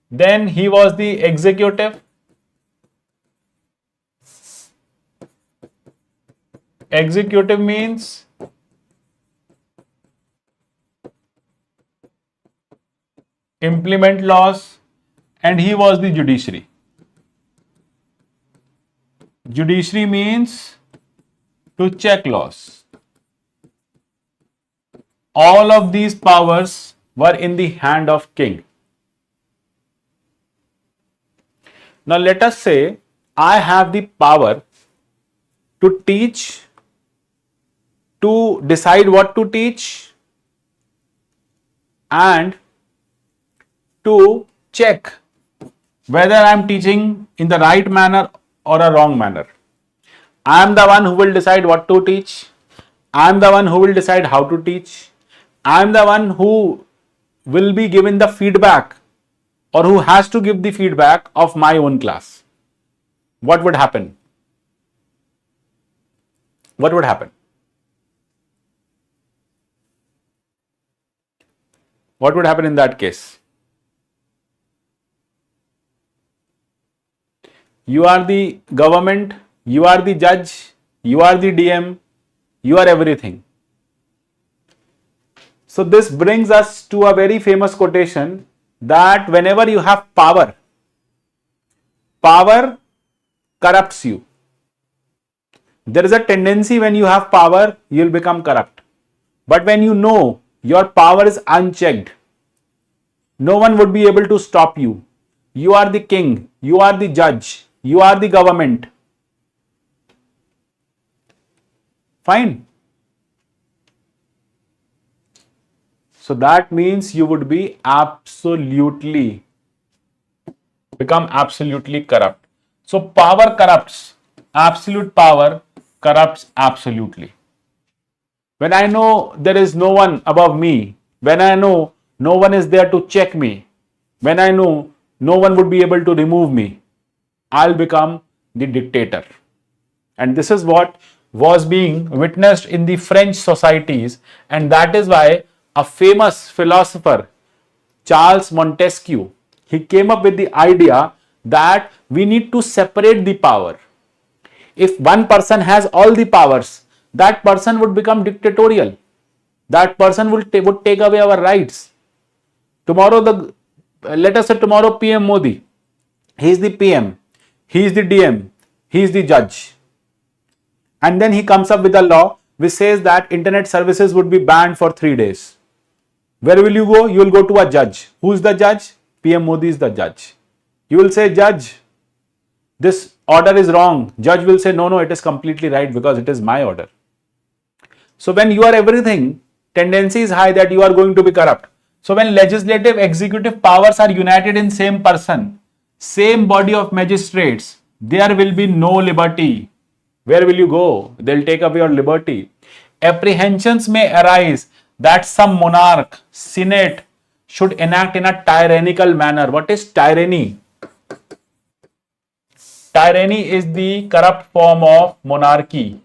Then he was the executive. Executive means implement laws, and he was the judiciary. Judiciary means to check laws. All of these powers were in the hand of king. Now let us say I have the power to teach, to decide what to teach, and to check whether I am teaching in the right manner or a wrong manner. I am the one who will decide what to teach. I am the one who will decide how to teach. I am the one who will be given the feedback, or who has to give the feedback of my own class. What would happen? What would happen? What would happen in that case? You are the government, you are the judge, you are the DM, you are everything. So this brings us to a very famous quotation that whenever you have power, power corrupts you. There is a tendency when you have power, you will become corrupt. But when you know your power is unchecked, no one would be able to stop you. You are the king, you are the judge, you are the government. Fine. So that means you would be become absolutely corrupt. So power corrupts. Absolute power corrupts absolutely. When I know there is no one above me, when I know no one is there to check me, when I know no one would be able to remove me, I'll become the dictator. And this is what was being witnessed in the French societies, and that is why a famous philosopher, Charles Montesquieu, he came up with the idea that we need to separate the power. If one person has all the powers, that person would become dictatorial. That person would take away our rights. Tomorrow, let us say tomorrow PM Modi, he is the PM, he is the DM, he is the judge. And then he comes up with a law which says that internet services would be banned for 3 days. Where will you go? You will go to a judge. Who is the judge? PM Modi is the judge. You will say, Judge, this order is wrong. Judge will say, no, it is completely right because it is my order. So when you are everything, tendency is high that you are going to be corrupt. So when legislative, executive powers are united in same person, same body of magistrates, there will be no liberty. Where will you go? They'll take away your liberty. Apprehensions may arise that some monarch, senate should enact in a tyrannical manner. What is tyranny? Tyranny is the corrupt form of monarchy.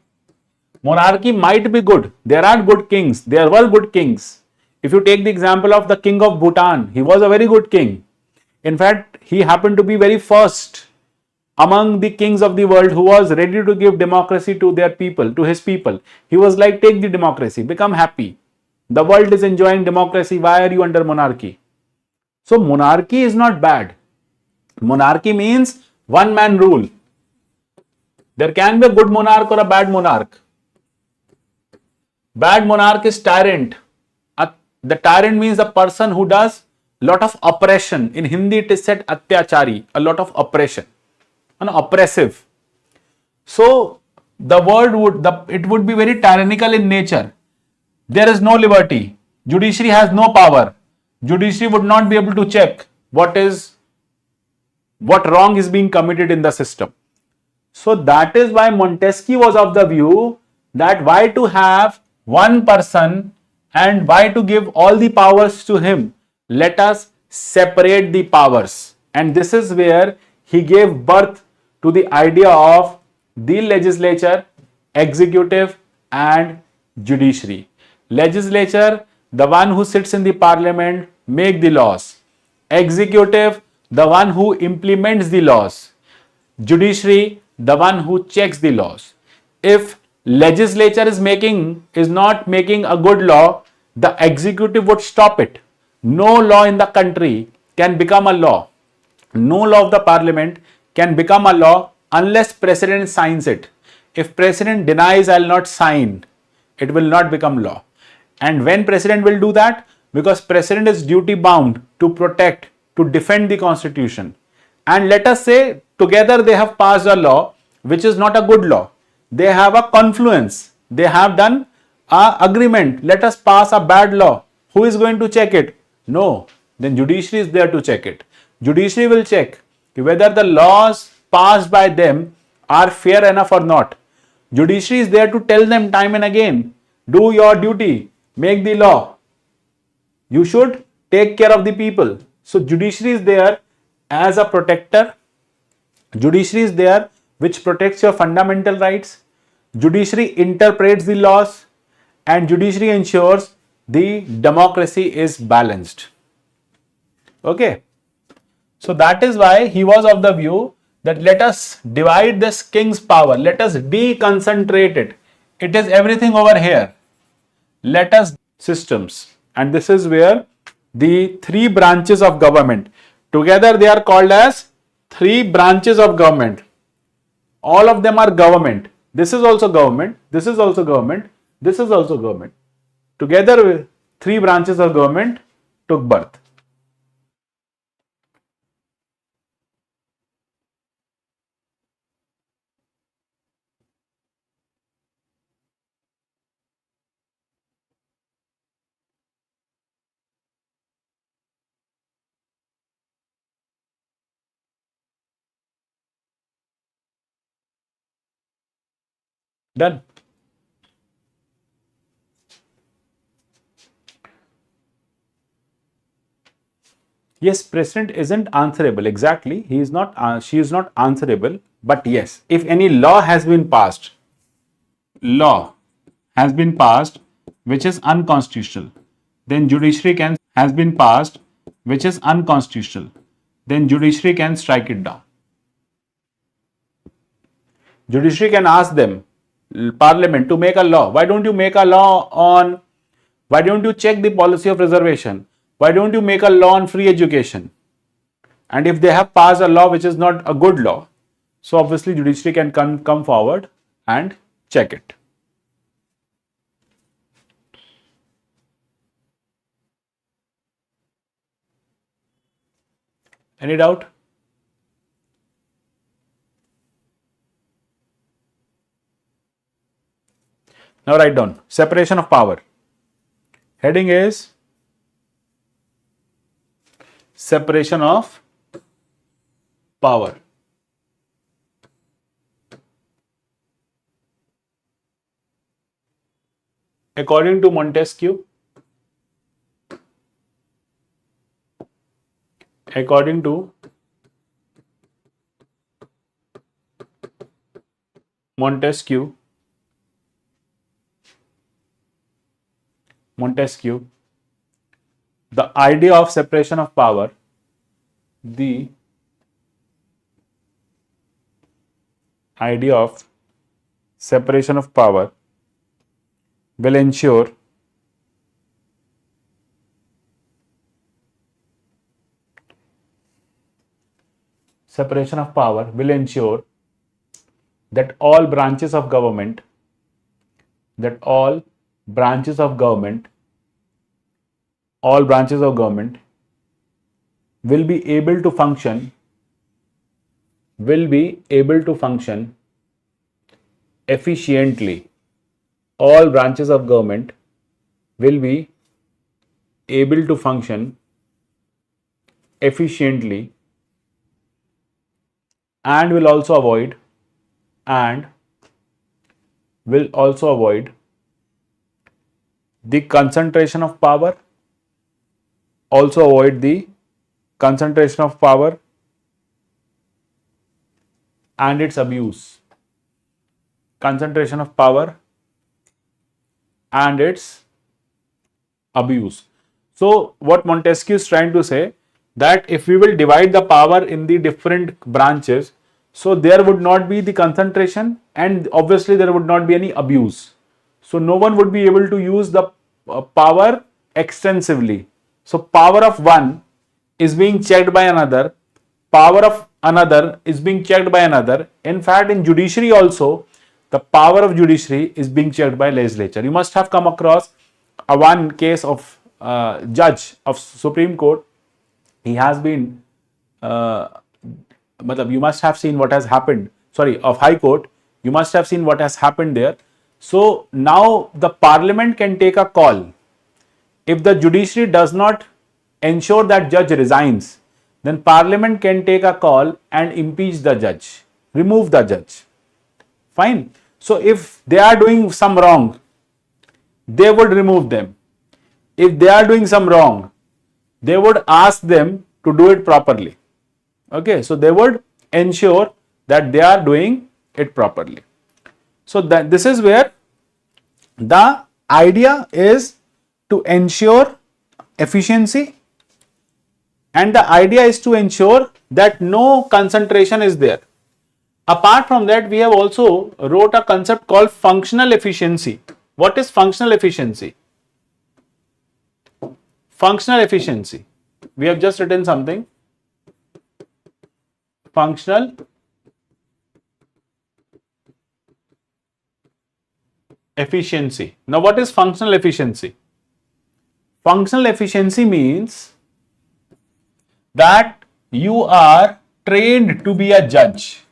Monarchy might be good. There are good kings. There were good kings. If you take the example of the king of Bhutan, he was a very good king. In fact, he happened to be very first among the kings of the world who was ready to give democracy to their people, to his people. He was like, take the democracy, become happy. The world is enjoying democracy. Why are you under monarchy? So monarchy is not bad. Monarchy means one man rule. There can be a good monarch or a bad monarch. Bad monarch is tyrant. The tyrant means a person who does lot of oppression. In Hindi it is said atyachari, a lot of oppression, an oppressive. So the word would be very tyrannical in nature. There is no liberty. Judiciary has no power. Judiciary would not be able to check what wrong is being committed in the system. So that is why Montesquieu was of the view that why to have one person and why to give all the powers to him? Let us separate the powers. And this is where he gave birth to the idea of the legislature, executive and judiciary. Legislature, the one who sits in the parliament, make the laws. Executive, the one who implements the laws. Judiciary, the one who checks the laws. If legislature is not making a good law, the executive would stop it. No law in the country can become a law. No law of the parliament can become a law unless president signs it. If president denies, I will not sign, it will not become law. And when president will do that? Because president is duty bound to protect, to defend the constitution. And let us say together they have passed a law which is not a good law. They have a confluence. They have done an agreement. Let us pass a bad law. Who is going to check it? No. Then judiciary is there to check it. Judiciary will check whether the laws passed by them are fair enough or not. Judiciary is there to tell them time and again, do your duty, make the law. You should take care of the people. So judiciary is there as a protector. Judiciary is there which protects your fundamental rights. Judiciary interprets the laws and judiciary ensures the democracy is balanced. Okay. So that is why he was of the view that let us divide this king's power. Let us deconcentrate it. It is everything over here. Let us systems. And this is where the three branches of government, together they are called as three branches of government. All of them are government. This is also government. This is also government. This is also government. Together, three branches of government took birth. Done. Yes, president isn't answerable. Exactly. He is not, she is not answerable. But yes, if any law has been passed, which is unconstitutional, then judiciary can strike it down. Judiciary can ask them, parliament, to make a law. Why don't you make a law on, why don't you check the policy of reservation? Why don't you make a law on free education? And if they have passed a law which is not a good law, so obviously judiciary can come forward and check it. Any doubt? Now write down separation of power. Heading is separation of power. According to Montesquieu, Montesquieu, the idea of separation of power, will ensure that all branches of government will be able to function efficiently. All branches of government will be able to function efficiently and will also avoid the concentration of power, and its abuse. So what Montesquieu is trying to say, that if we will divide the power in the different branches, so there would not be the concentration and obviously there would not be any abuse. So no one would be able to use the power extensively. So power of one is being checked by another, power of another is being checked by another. In fact, in judiciary also, the power of judiciary is being checked by legislature. You must have come across one case of judge of Supreme Court. He has been, you must have seen what has happened, of High Court, you must have seen what has happened there. So now the Parliament can take a call. If the judiciary does not ensure that judge resigns, then Parliament can take a call and impeach the judge, remove the judge. Fine. So if they are doing some wrong, they would remove them. If they are doing some wrong, they would ask them to do it properly. Okay, so they would ensure that they are doing it properly. So that this is where the idea is to ensure efficiency, and the idea is to ensure that no concentration is there. Apart from that, we have also wrote a concept called functional efficiency. What is functional efficiency? Functional efficiency. We have just written something. Functional efficiency. Now, what is functional efficiency? Functional efficiency means that you are trained to be a judge.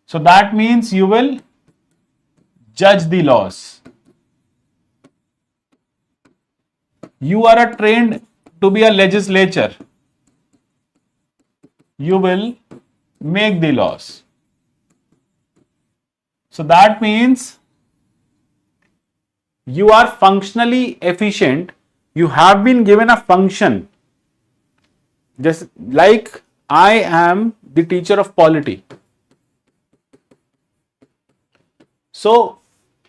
So that means you will judge the laws. You are trained to be a legislator. You will make the laws. So that means you are functionally efficient. You have been given a function. Just like I am the teacher of polity. So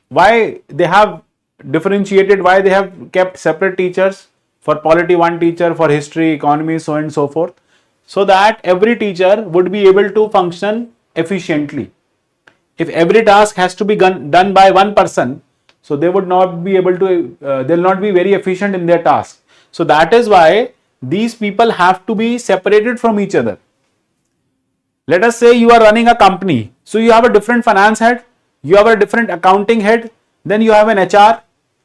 why they have differentiated, why they have kept separate teachers? For polity one teacher, for history, economy, so on and so forth, so that every teacher would be able to function efficiently. If every task has to be done by one person, so they would not be able to, they will not be very efficient in their task. So that is why these people have to be separated from each other. Let us say you are running a company. So you have a different finance head, you have a different accounting head, then you have an HR.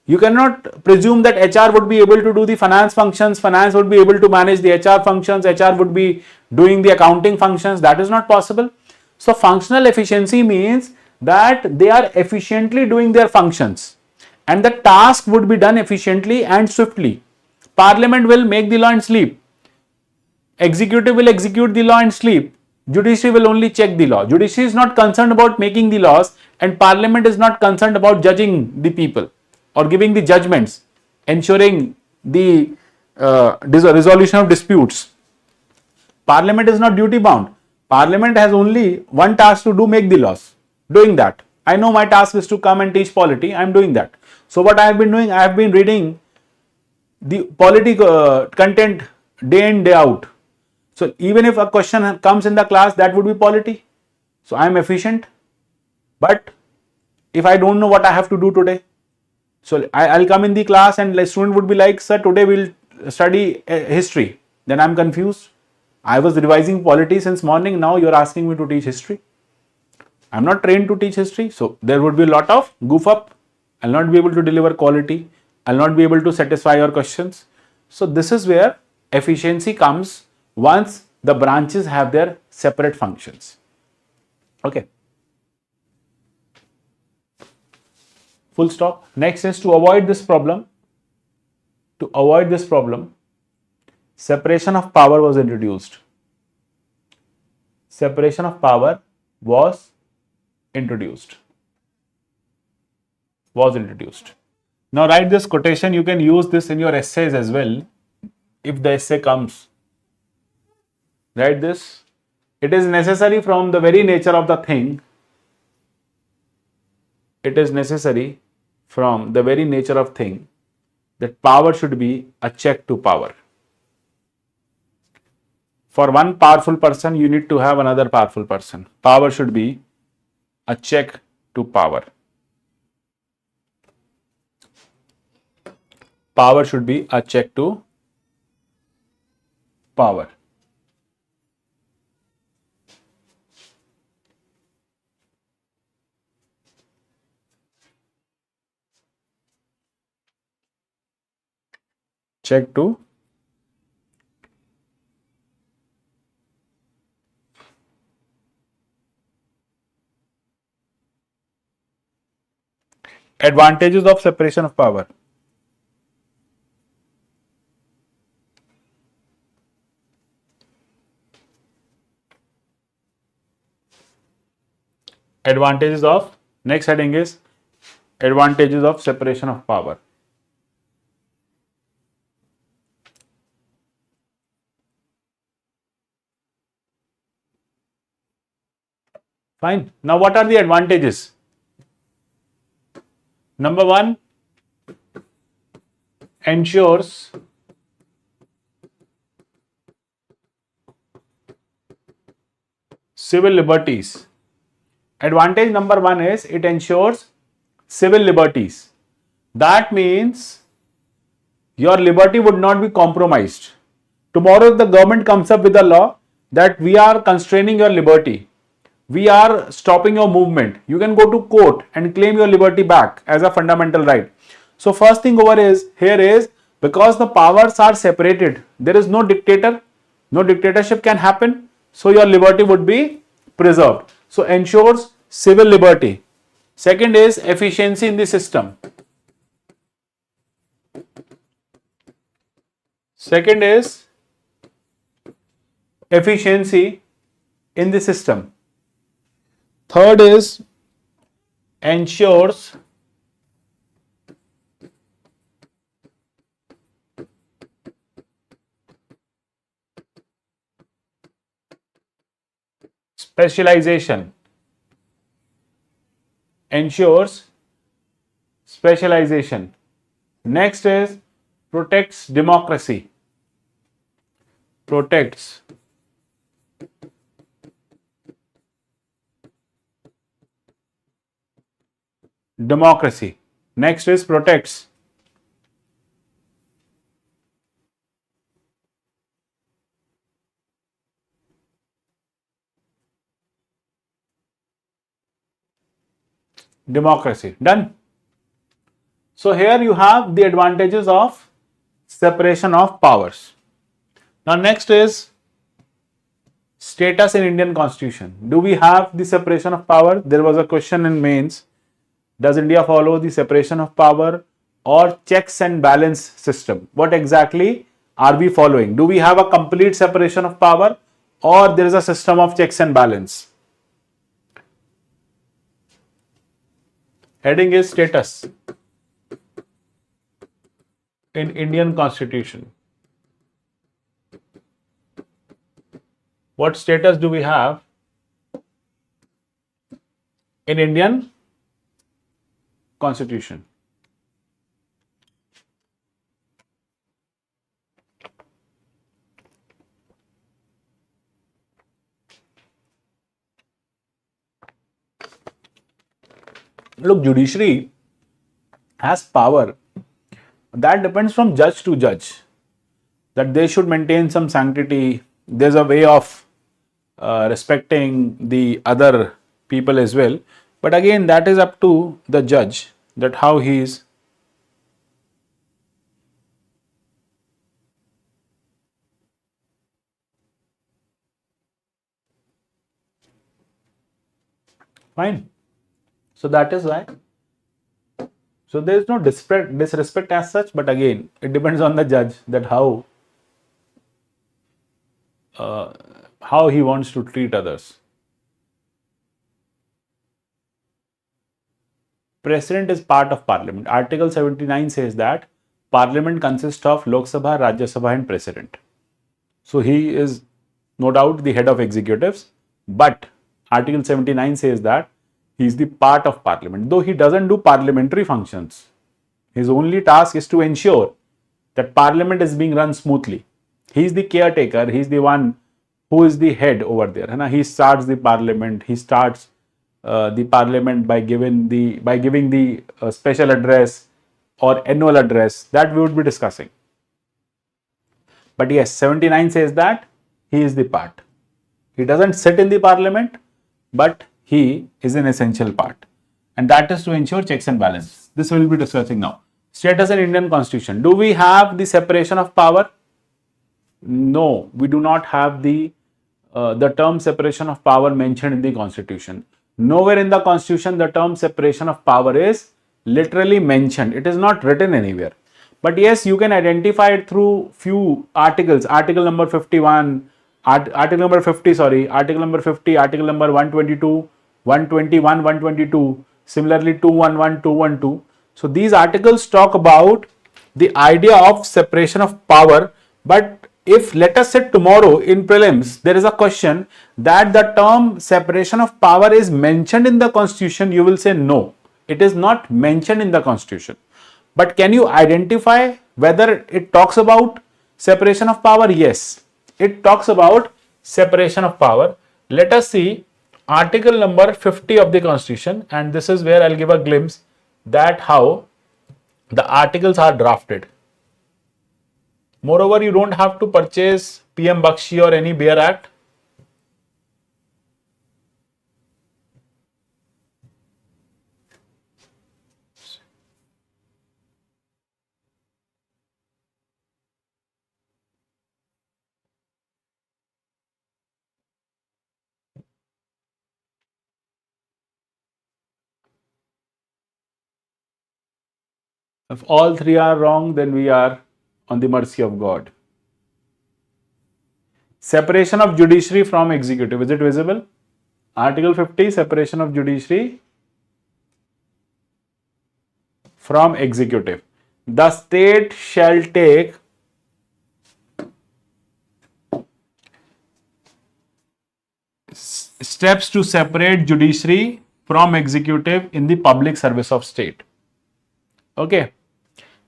You cannot presume that HR would be able to do the finance functions, finance would be able to manage the HR functions, HR would be doing the accounting functions. That is not possible. So functional efficiency means that they are efficiently doing their functions and the task would be done efficiently and swiftly. Parliament will make the law and sleep. Executive will execute the law and sleep. Judiciary will only check the law. Judiciary is not concerned about making the laws, and Parliament is not concerned about judging the people or giving the judgments, ensuring the resolution of disputes. Parliament is not duty bound. Parliament has only one task to do: make the laws. Doing that. I know my task is to come and teach polity. I am doing that. So what I have been doing, I have been reading the polity content day in, day out. So even if a question comes in the class, that would be polity. So I am efficient. But if I don't know what I have to do today, so I'll come in the class and the student would be like, sir, today we'll study history. Then I'm confused. I was revising polity since morning. Now you're asking me to teach history. I'm not trained to teach history. So there would be a lot of goof up. I'll not be able to deliver quality. I'll not be able to satisfy your questions. So this is where efficiency comes once the branches have their separate functions. Okay. Full stop. Next is to avoid this problem. To avoid this problem, separation of power was introduced. Separation of power was introduced. Now write this quotation. You can use this in your essays as well. If the essay comes, write this. It is necessary from the very nature of the thing. It is necessary from the very nature of thing that power should be a check to power. For one powerful person, you need to have another powerful person. Power should be a check to power. Power should be a check to power. Check to advantages of separation of power. Advantages of, next heading is advantages of separation of power. Fine. Now what are the advantages? Number one, ensures civil liberties. Advantage number one is it ensures civil liberties. That means your liberty would not be compromised. Tomorrow if the government comes up with a law that we are constraining your liberty, we are stopping your movement, you can go to court and claim your liberty back as a fundamental right. So first thing over here is because the powers are separated, there is no dictator, no dictatorship can happen, so your liberty would be preserved. So ensures civil liberty. Second is efficiency in the system. Second is efficiency in the system. Third is ensures specialization. Ensures specialization. Next is protects democracy. Protects democracy. Next is protects democracy. Done. So here you have the advantages of separation of powers. Now next is status in Indian Constitution. Do we have the separation of power? There was a question in mains. Does India follow the separation of power or checks and balance system? What exactly are we following? Do we have a complete separation of power, or there is a system of checks and balance? Heading is status in Indian Constitution. What status do we have in Indian Constitution? Look, judiciary has power. That depends from judge to judge, that they should maintain some sanctity. There's a way of respecting the other people as well. But again, that is up to the judge, that how he is. Fine. So that is why. So there is no disrespect as such, but again, it depends on the judge, that how he wants to treat others. President is part of Parliament. Article 79 says that Parliament consists of Lok Sabha, Rajya Sabha and President. So he is no doubt the head of executives, but Article 79 says that he is the part of Parliament, though he doesn't do parliamentary functions. His only task is to ensure that Parliament is being run smoothly. He is the caretaker. He is the one who is the head over there. He starts the Parliament. He starts the Parliament by giving the special address or annual address that we would be discussing. But yes, 79 says that he is the part. He doesn't sit in the Parliament, but he is an essential part, and that is to ensure checks and balance. This we will be discussing now. Status in Indian Constitution. Do we have the separation of power? No, we do not have the term separation of power mentioned in the Constitution. Nowhere in the Constitution the term separation of power is literally mentioned. It is not written anywhere. But yes, you can identify it through few articles. Article number 51, article number 50, article number 50, article number 122, 121, 122, similarly 211, 212. So these articles talk about the idea of separation of power. But if, let us say, tomorrow in prelims there is a question that the term separation of power is mentioned in the Constitution, you will say no, it is not mentioned in the Constitution. But can you identify whether it talks about separation of power? Yes, it talks about separation of power. Let us see article number 50 of the Constitution, and this is where I'll give a glimpse that how the articles are drafted. Moreover, you don't have to purchase PM Bakshi or any Bear Act. If all three are wrong, then we are on the mercy of God. Separation of judiciary from executive. Is it visible? Article 50, separation of judiciary from executive. The state shall take steps to separate judiciary from executive in the public service of state. Okay.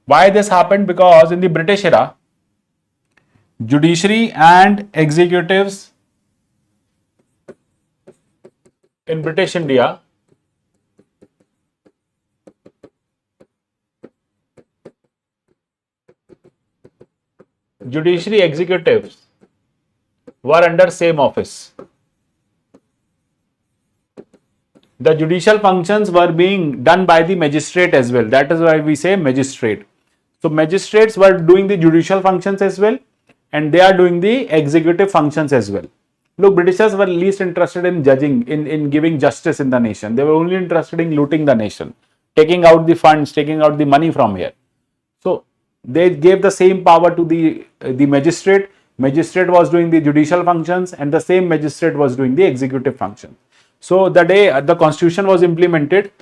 Why this happened? Because in the British era, judiciary and executives in British India judiciary executives were under same office. The judicial functions were being done by the magistrate as well. That is why we say magistrate. So magistrates were doing the judicial functions as well, and they are doing the executive functions as well. Look, Britishers were least interested in judging, in giving justice in the nation. They were only interested in looting the nation, taking out the funds, taking out the money from here. So they gave the same power to the magistrate. Magistrate was doing the judicial functions and the same magistrate was doing the executive function. So the day the constitution was implemented,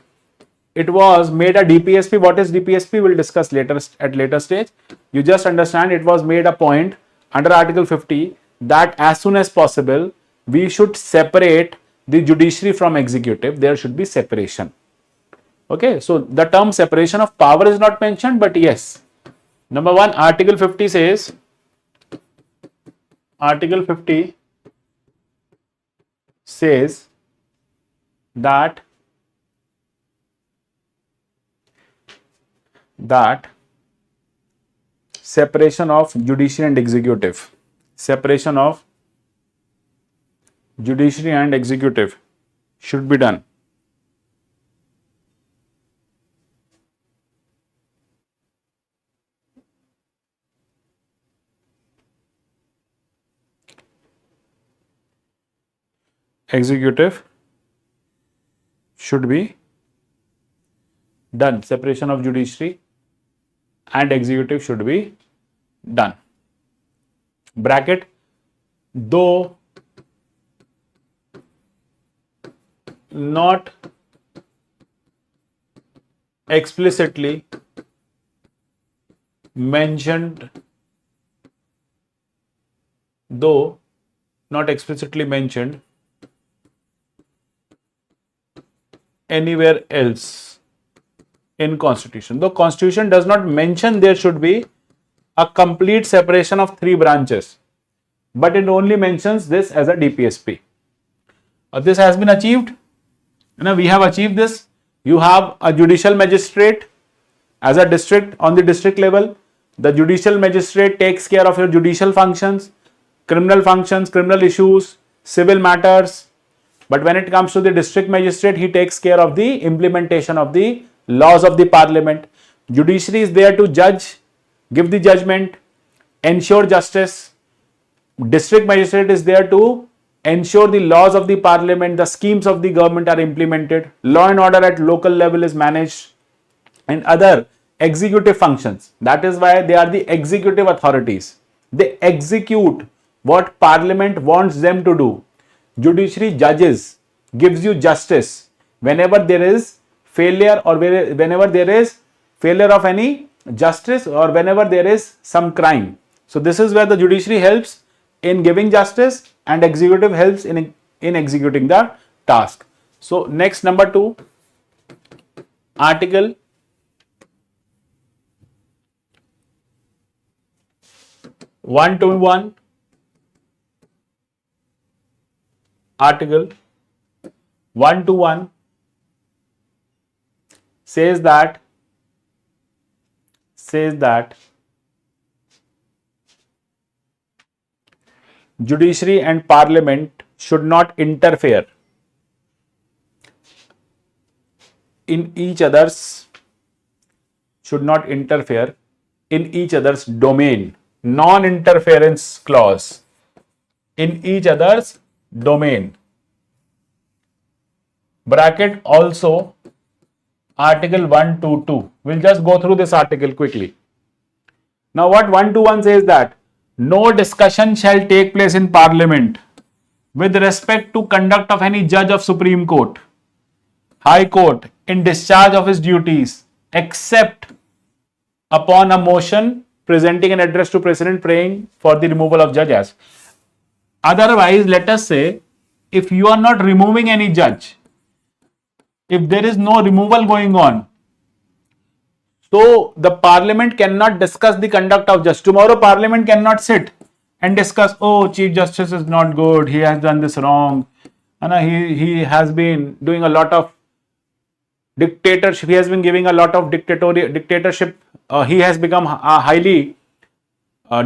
it was made a DPSP. What is DPSP? We'll discuss later at later stage. You just understand it was made a point under Article 50 that as soon as possible we should separate the judiciary from executive. There should be separation. Okay, so the term separation of power is not mentioned, but yes, number one, Article 50 says, Article 50 says that separation of judiciary and executive, separation of judiciary and executive should be done. Executive should be done. Separation of judiciary and executive should be done. Bracket, though not explicitly mentioned, though not explicitly mentioned anywhere else in constitution. Though constitution does not mention there should be a complete separation of three branches, but it only mentions this as a DPSP. This has been achieved. We have achieved this. You have a judicial magistrate as a district on the district level. The judicial magistrate takes care of your judicial functions, criminal issues, civil matters. But when it comes to the district magistrate, he takes care of the implementation of the laws of the parliament. Judiciary is there to judge, give the judgment, ensure justice. District magistrate is there to ensure the laws of the parliament, the schemes of the government are implemented, law and order at local level is managed, and other executive functions. That is why they are the executive authorities. They execute what parliament wants them to do. Judiciary judges, gives you justice whenever there is failure or whenever there is failure of any justice or whenever there is some crime. So this is where the judiciary helps in giving justice and executive helps in executing the task. So next, number 2, Article 121. Article 121 says that judiciary and parliament should not interfere in each other's domain. Non-interference clause in each other's domain. Bracket also Article 122. We'll just go through this article quickly. Now what 121 says that no discussion shall take place in parliament with respect to conduct of any judge of Supreme Court, High Court in discharge of his duties, except upon a motion presenting an address to President praying for the removal of judges. Otherwise, let us say, if you are not removing any judge, if there is no removal going on, so the parliament cannot discuss the conduct of judge. Tomorrow parliament cannot sit and discuss, oh, Chief Justice is not good, he has done this wrong, and he has been doing a lot of dictatorship, he has been giving a lot of dictatorship, he has become a highly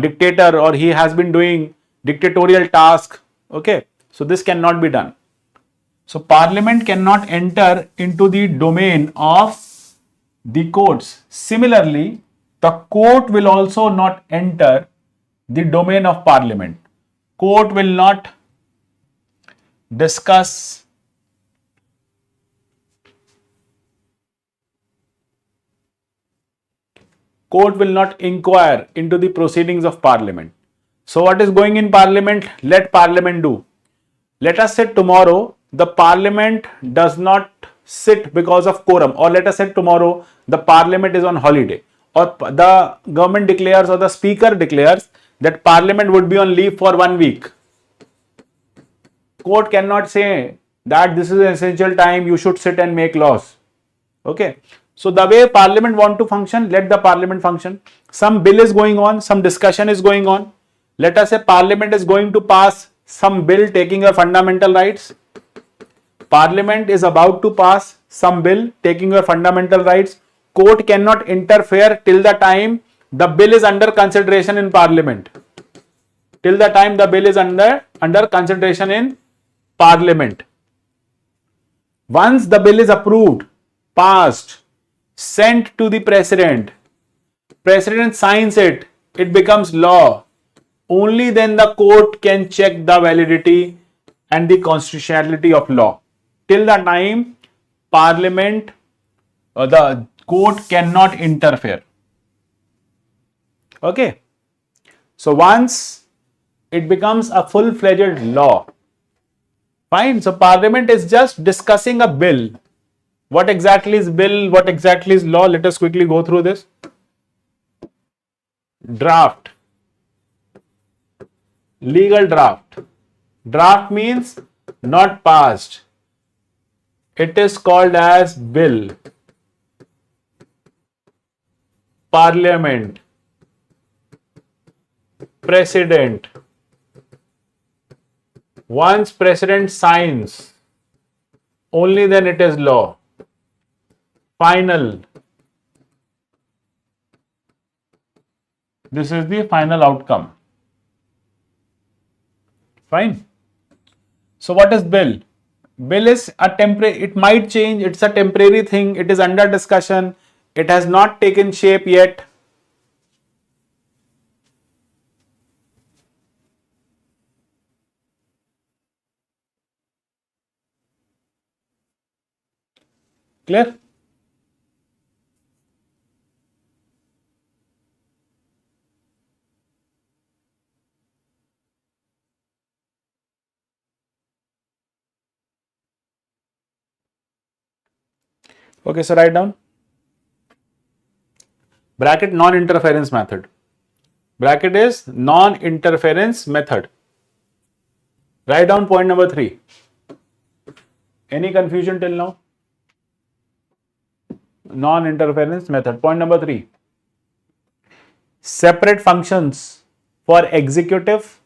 dictator, or he has been doing dictatorial task. Okay, so this cannot be done. So parliament cannot enter into the domain of the courts. Similarly, the court will also not enter the domain of parliament. Court will not discuss court will not inquire into the proceedings of parliament. So what is going in parliament? Let parliament do. Let us say tomorrow the parliament does not sit because of quorum, or let us say tomorrow the parliament is on holiday, or the government declares or the speaker declares that parliament would be on leave for 1 week. Court cannot say that this is an essential time, you should sit and make laws. Okay. So the way parliament want to function, let the parliament function. Some bill is going on, some discussion is going on. Let us say parliament is going to pass some bill taking your fundamental rights. Parliament is about to pass some bill taking your fundamental rights. Court cannot interfere till the time the bill is under consideration in parliament. Till the time the bill is under consideration in parliament. Once the bill is approved, passed, sent to the president signs it, it becomes law. Only then the court can check the validity and the constitutionality of law. Till the time parliament or the court cannot interfere. Okay. So once it becomes a full-fledged law, fine. So parliament is just discussing a bill. What exactly is bill? What exactly is law? Let us quickly go through this. Draft. Legal draft. Draft means not passed. It is called as bill. Parliament. President. Once president signs, only then it is law. Final. This is the final outcome. Fine. So what is bill? Bill is a temporary, it might change, it's a temporary thing, it is under discussion, it has not taken shape yet. Clear? Okay, so write down. Bracket non-interference method. Bracket is non-interference method. Write down point number 3. Any confusion till now? Non-interference method. Point number 3. Separate functions for executive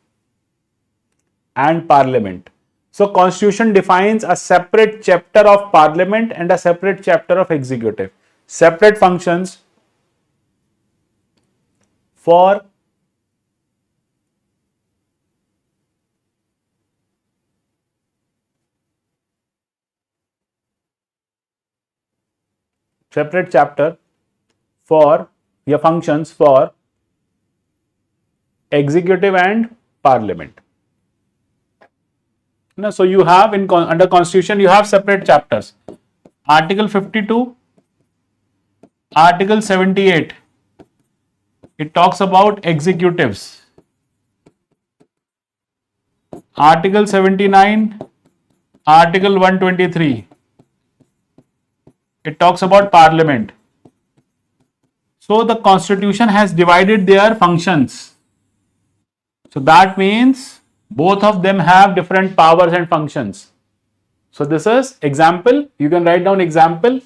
and parliament. So constitution defines a separate chapter of parliament and a separate chapter of executive. Separate functions for separate chapter for your functions for executive and parliament. No, so you have under constitution you have separate chapters. Article 52, Article 78. It talks about executives. Article 79, Article 123. It talks about parliament. So the constitution has divided their functions. So that means both of them have different powers and functions. So this is example. You can write down example.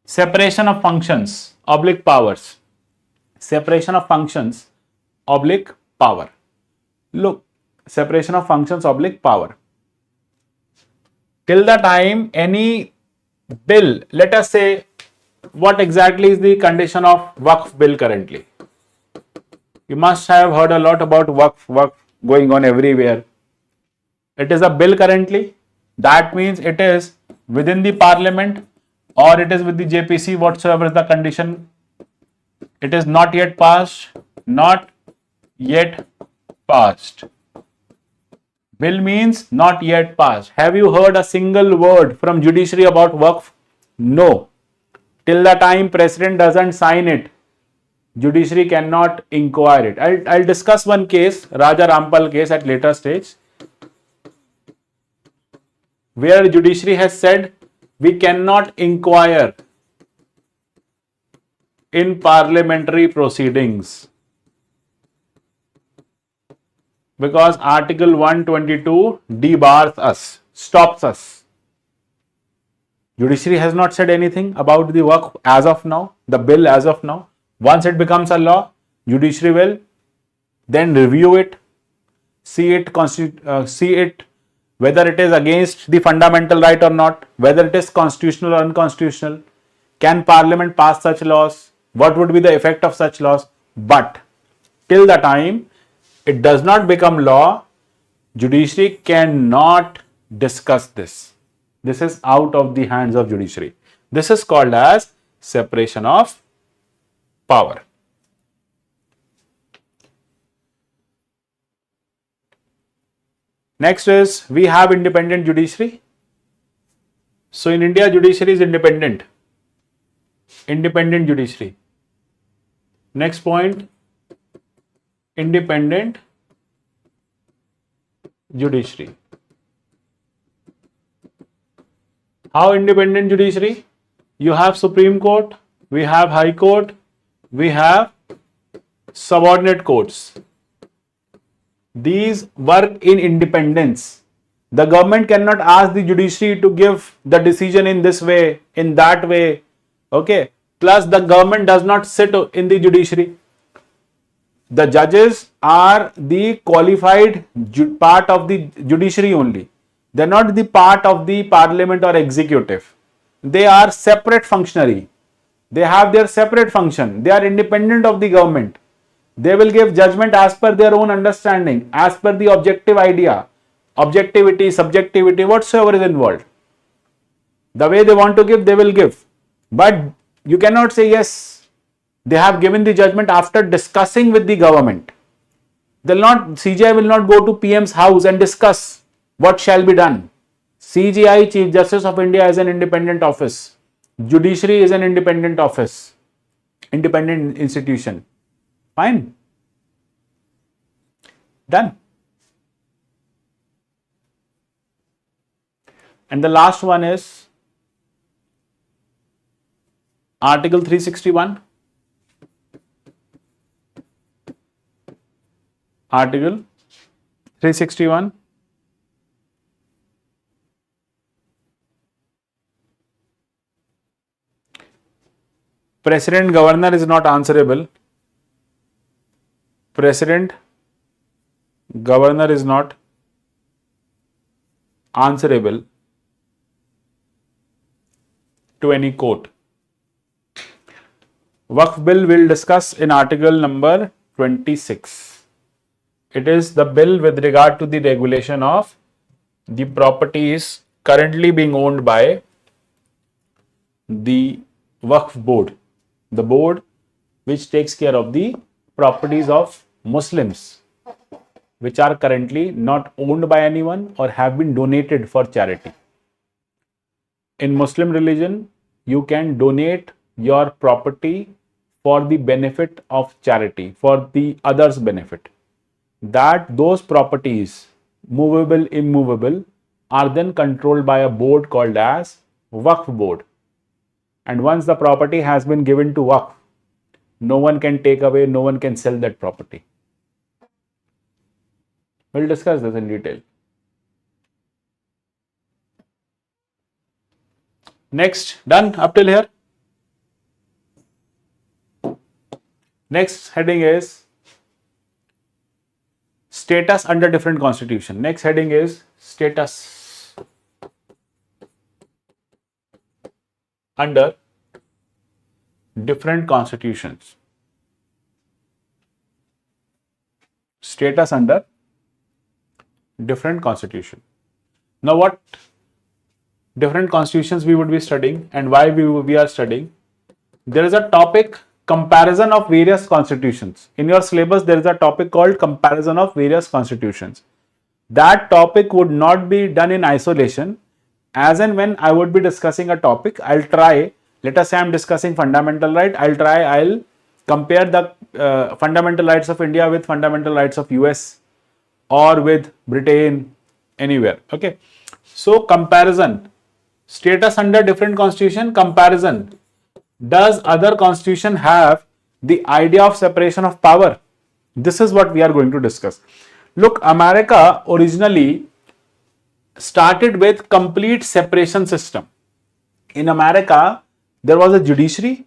Separation of functions, oblique powers. Separation of functions, oblique power. Look, separation of functions, oblique power. Till the time any bill, let us say, what exactly is the condition of Waqf bill currently? You must have heard a lot about Waqf going on everywhere. It is a bill currently. That means it is within the parliament or it is with the JPC, whatsoever is the condition. It is not yet passed. Not yet passed. Bill means not yet passed. Have you heard a single word from judiciary about Waqf? No. Till the time president doesn't sign it, judiciary cannot inquire it. I'll discuss one case, Raja Rampal case at later stage, where judiciary has said we cannot inquire in parliamentary proceedings because Article 122 debars us, stops us. Judiciary has not said anything about the work as of now, the bill as of now. Once it becomes a law, judiciary will then review it, see it whether it is against the fundamental right or not, whether it is constitutional or unconstitutional. Can Parliament pass such laws? What would be the effect of such laws? But till the time it does not become law, judiciary cannot discuss this. This is out of the hands of judiciary. This is called as separation of power. Next is we have independent judiciary. So in India, judiciary is independent. Independent judiciary. Next point, independent judiciary. How independent judiciary? You have Supreme Court, we have High Court, we have subordinate courts. These work in independence. The government cannot ask the judiciary to give the decision in this way, in that way. Okay. Plus, the government does not sit in the judiciary. The judges are the qualified part of the judiciary only. They are not the part of the parliament or executive. They are separate functionary. They have their separate function. They are independent of the government. They will give judgment as per their own understanding, as per the objective idea, objectivity, subjectivity, whatsoever is involved. The way they want to give, they will give. But you cannot say, yes, they have given the judgment after discussing with the government. CJI will not go to PM's house and discuss what shall be done. CJI, Chief Justice of India, is an independent office. Judiciary is an independent office, independent institution. Fine. Done. And the last one is Article 361. Article 361. President Governor is not answerable. President Governor is not answerable to any court. Waqf bill will discuss in article number 26. It is the bill with regard to the regulation of the properties currently being owned by the Waqf board, the board which takes care of the properties of Muslims which are currently not owned by anyone or have been donated for charity. In Muslim religion, you can donate your property for the benefit of charity, for the others' benefit. Those properties, movable, immovable, are then controlled by a board called as Waqf board. And once the property has been given to Waqf, no one can take away, no one can sell that property. We'll discuss this in detail. Next, done up till here. Next heading is status under different constitution. Next heading is status under different constitutions. Status under different constitution. Now, what different constitutions we would be studying and why we are studying? There is a topic, comparison of various constitutions. In your syllabus, there is a topic called comparison of various constitutions. That topic would not be done in isolation. As and when I would be discussing a topic, I'll try Let us say I'm discussing fundamental right. I'll compare the fundamental rights of India with fundamental rights of US or with Britain, anywhere. Okay. So comparison, status under different constitution, comparison. Does other constitution have the idea of separation of power? This is what we are going to discuss. Look, America originally started with complete separation system. In America, there was a judiciary,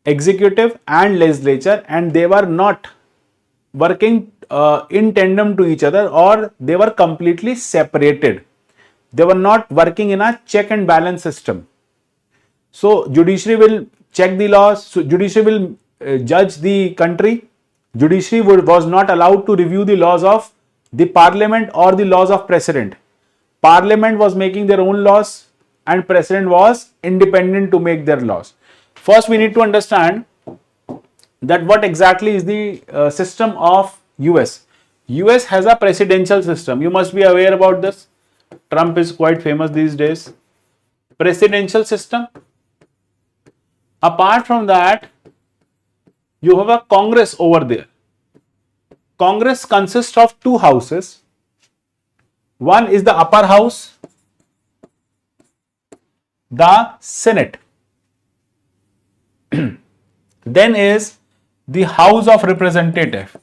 executive and legislature, and they were not working in tandem to each other, or they were completely separated. They were not working in a check and balance system. So judiciary will check the laws, so judiciary will judge the country. Judiciary was not allowed to review the laws of the parliament or the laws of president. Parliament was making their own laws and president was independent to make their laws. First, we need to understand that what exactly is the system of US. US has a presidential system. You must be aware about this. Trump is quite famous these days. Presidential system. Apart from that, you have a Congress over there. Congress consists of two houses. One is the upper house, the Senate. Then is the House of Representative.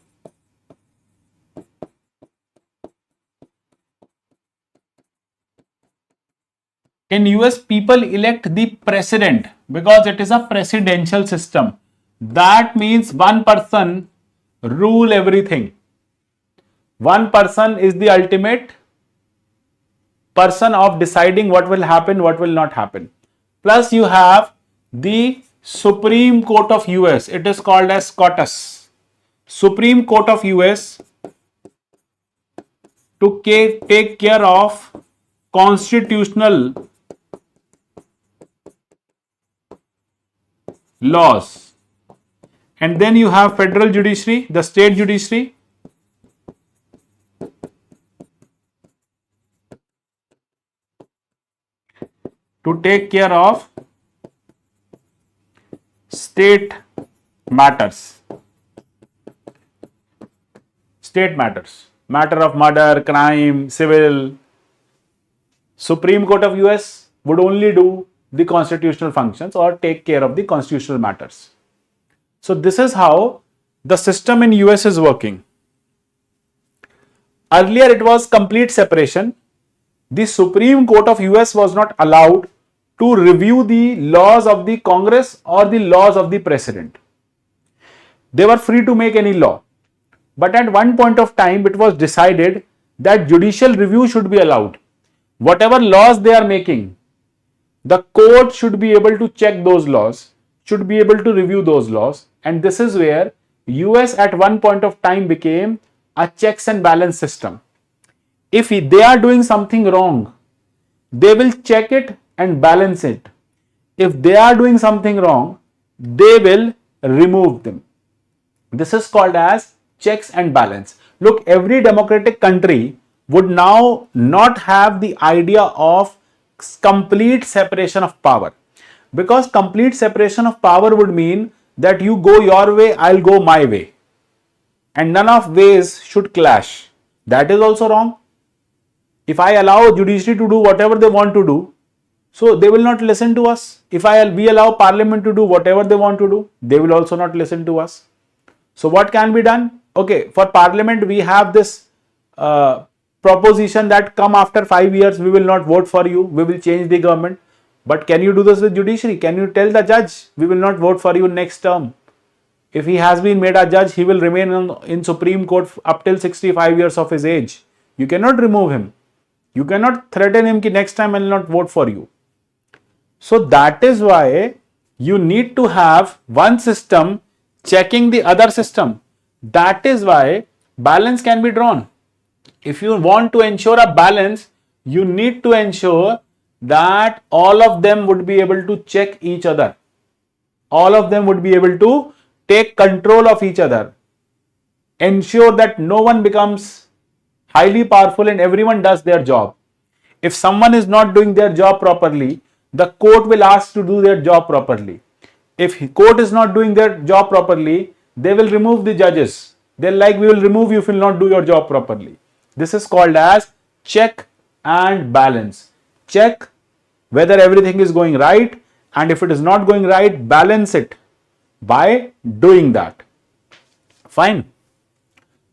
In US, people elect the president because it is a presidential system. That means one person rule everything. One person is the ultimate person of deciding what will happen, what will not happen. Plus you have the Supreme Court of US. It is called as SCOTUS. Supreme Court of US to take care of constitutional laws. And then you have federal judiciary, the state judiciary. To take care of state matters. State matters. Matter of murder, crime, civil. Supreme Court of US would only do the constitutional functions or take care of the constitutional matters. So this is how the system in US is working. Earlier it was complete separation. The Supreme Court of US was not allowed to review the laws of the Congress or the laws of the president. They were free to make any law. But at one point of time, it was decided that judicial review should be allowed. Whatever laws they are making, the court should be able to check those laws, should be able to review those laws. And this is where US at one point of time became a checks and balance system. If they are doing something wrong, they will check it and balance it. If they are doing something wrong, they will remove them. This is called as checks and balance. Look, every democratic country would now not have the idea of complete separation of power, because complete separation of power would mean that you go your way, I'll go my way, and none of ways should clash. That is also wrong. If I allow judiciary to do whatever they want to do, so they will not listen to us. If we allow parliament to do whatever they want to do, they will also not listen to us. So what can be done? Okay, for parliament we have this proposition that come after 5 years we will not vote for you, we will change the government. But can you do this with judiciary? Can you tell the judge we will not vote for you next term? If he has been made a judge, he will remain in Supreme Court up till 65 years of his age. You cannot remove him. You cannot threaten him ki next time I will not vote for you. So that is why you need to have one system checking the other system. That is why balance can be drawn. If you want to ensure a balance, you need to ensure that all of them would be able to check each other. All of them would be able to take control of each other. Ensure that no one becomes highly powerful and everyone does their job. If someone is not doing their job properly, the court will ask to do their job properly. If court is not doing their job properly, they will remove the judges. They're like, we will remove you if you will not do your job properly. This is called as check and balance. Check whether everything is going right, and if it is not going right, balance it by doing that. Fine.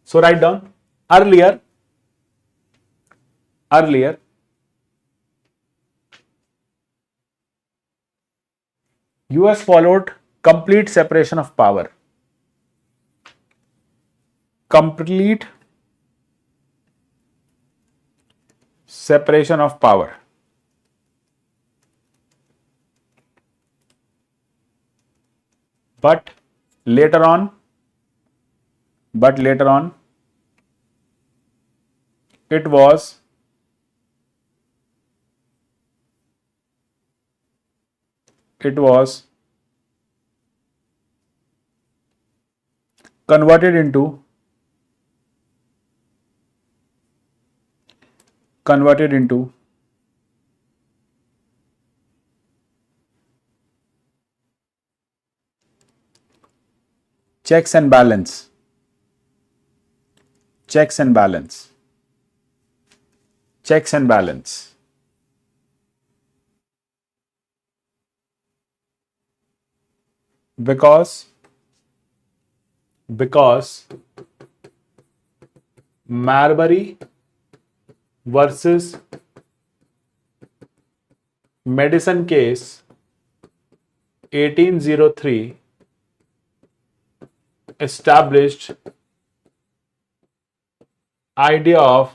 So write down earlier, US followed complete separation of power. Complete separation of power. But later on, it was converted into checks and balance. Because Marbury versus Madison case 1803 established idea of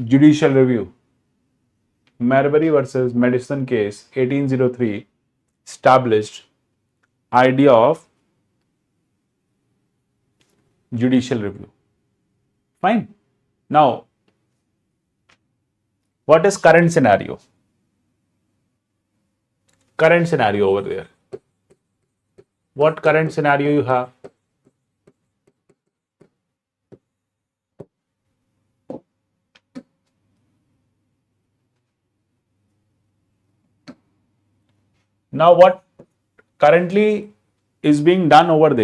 judicial review. Marbury versus Madison case 1803 established idea of judicial review. Fine. Now, what is current scenario? Current scenario over there. What current scenario you have? Now, what currently is being done over there?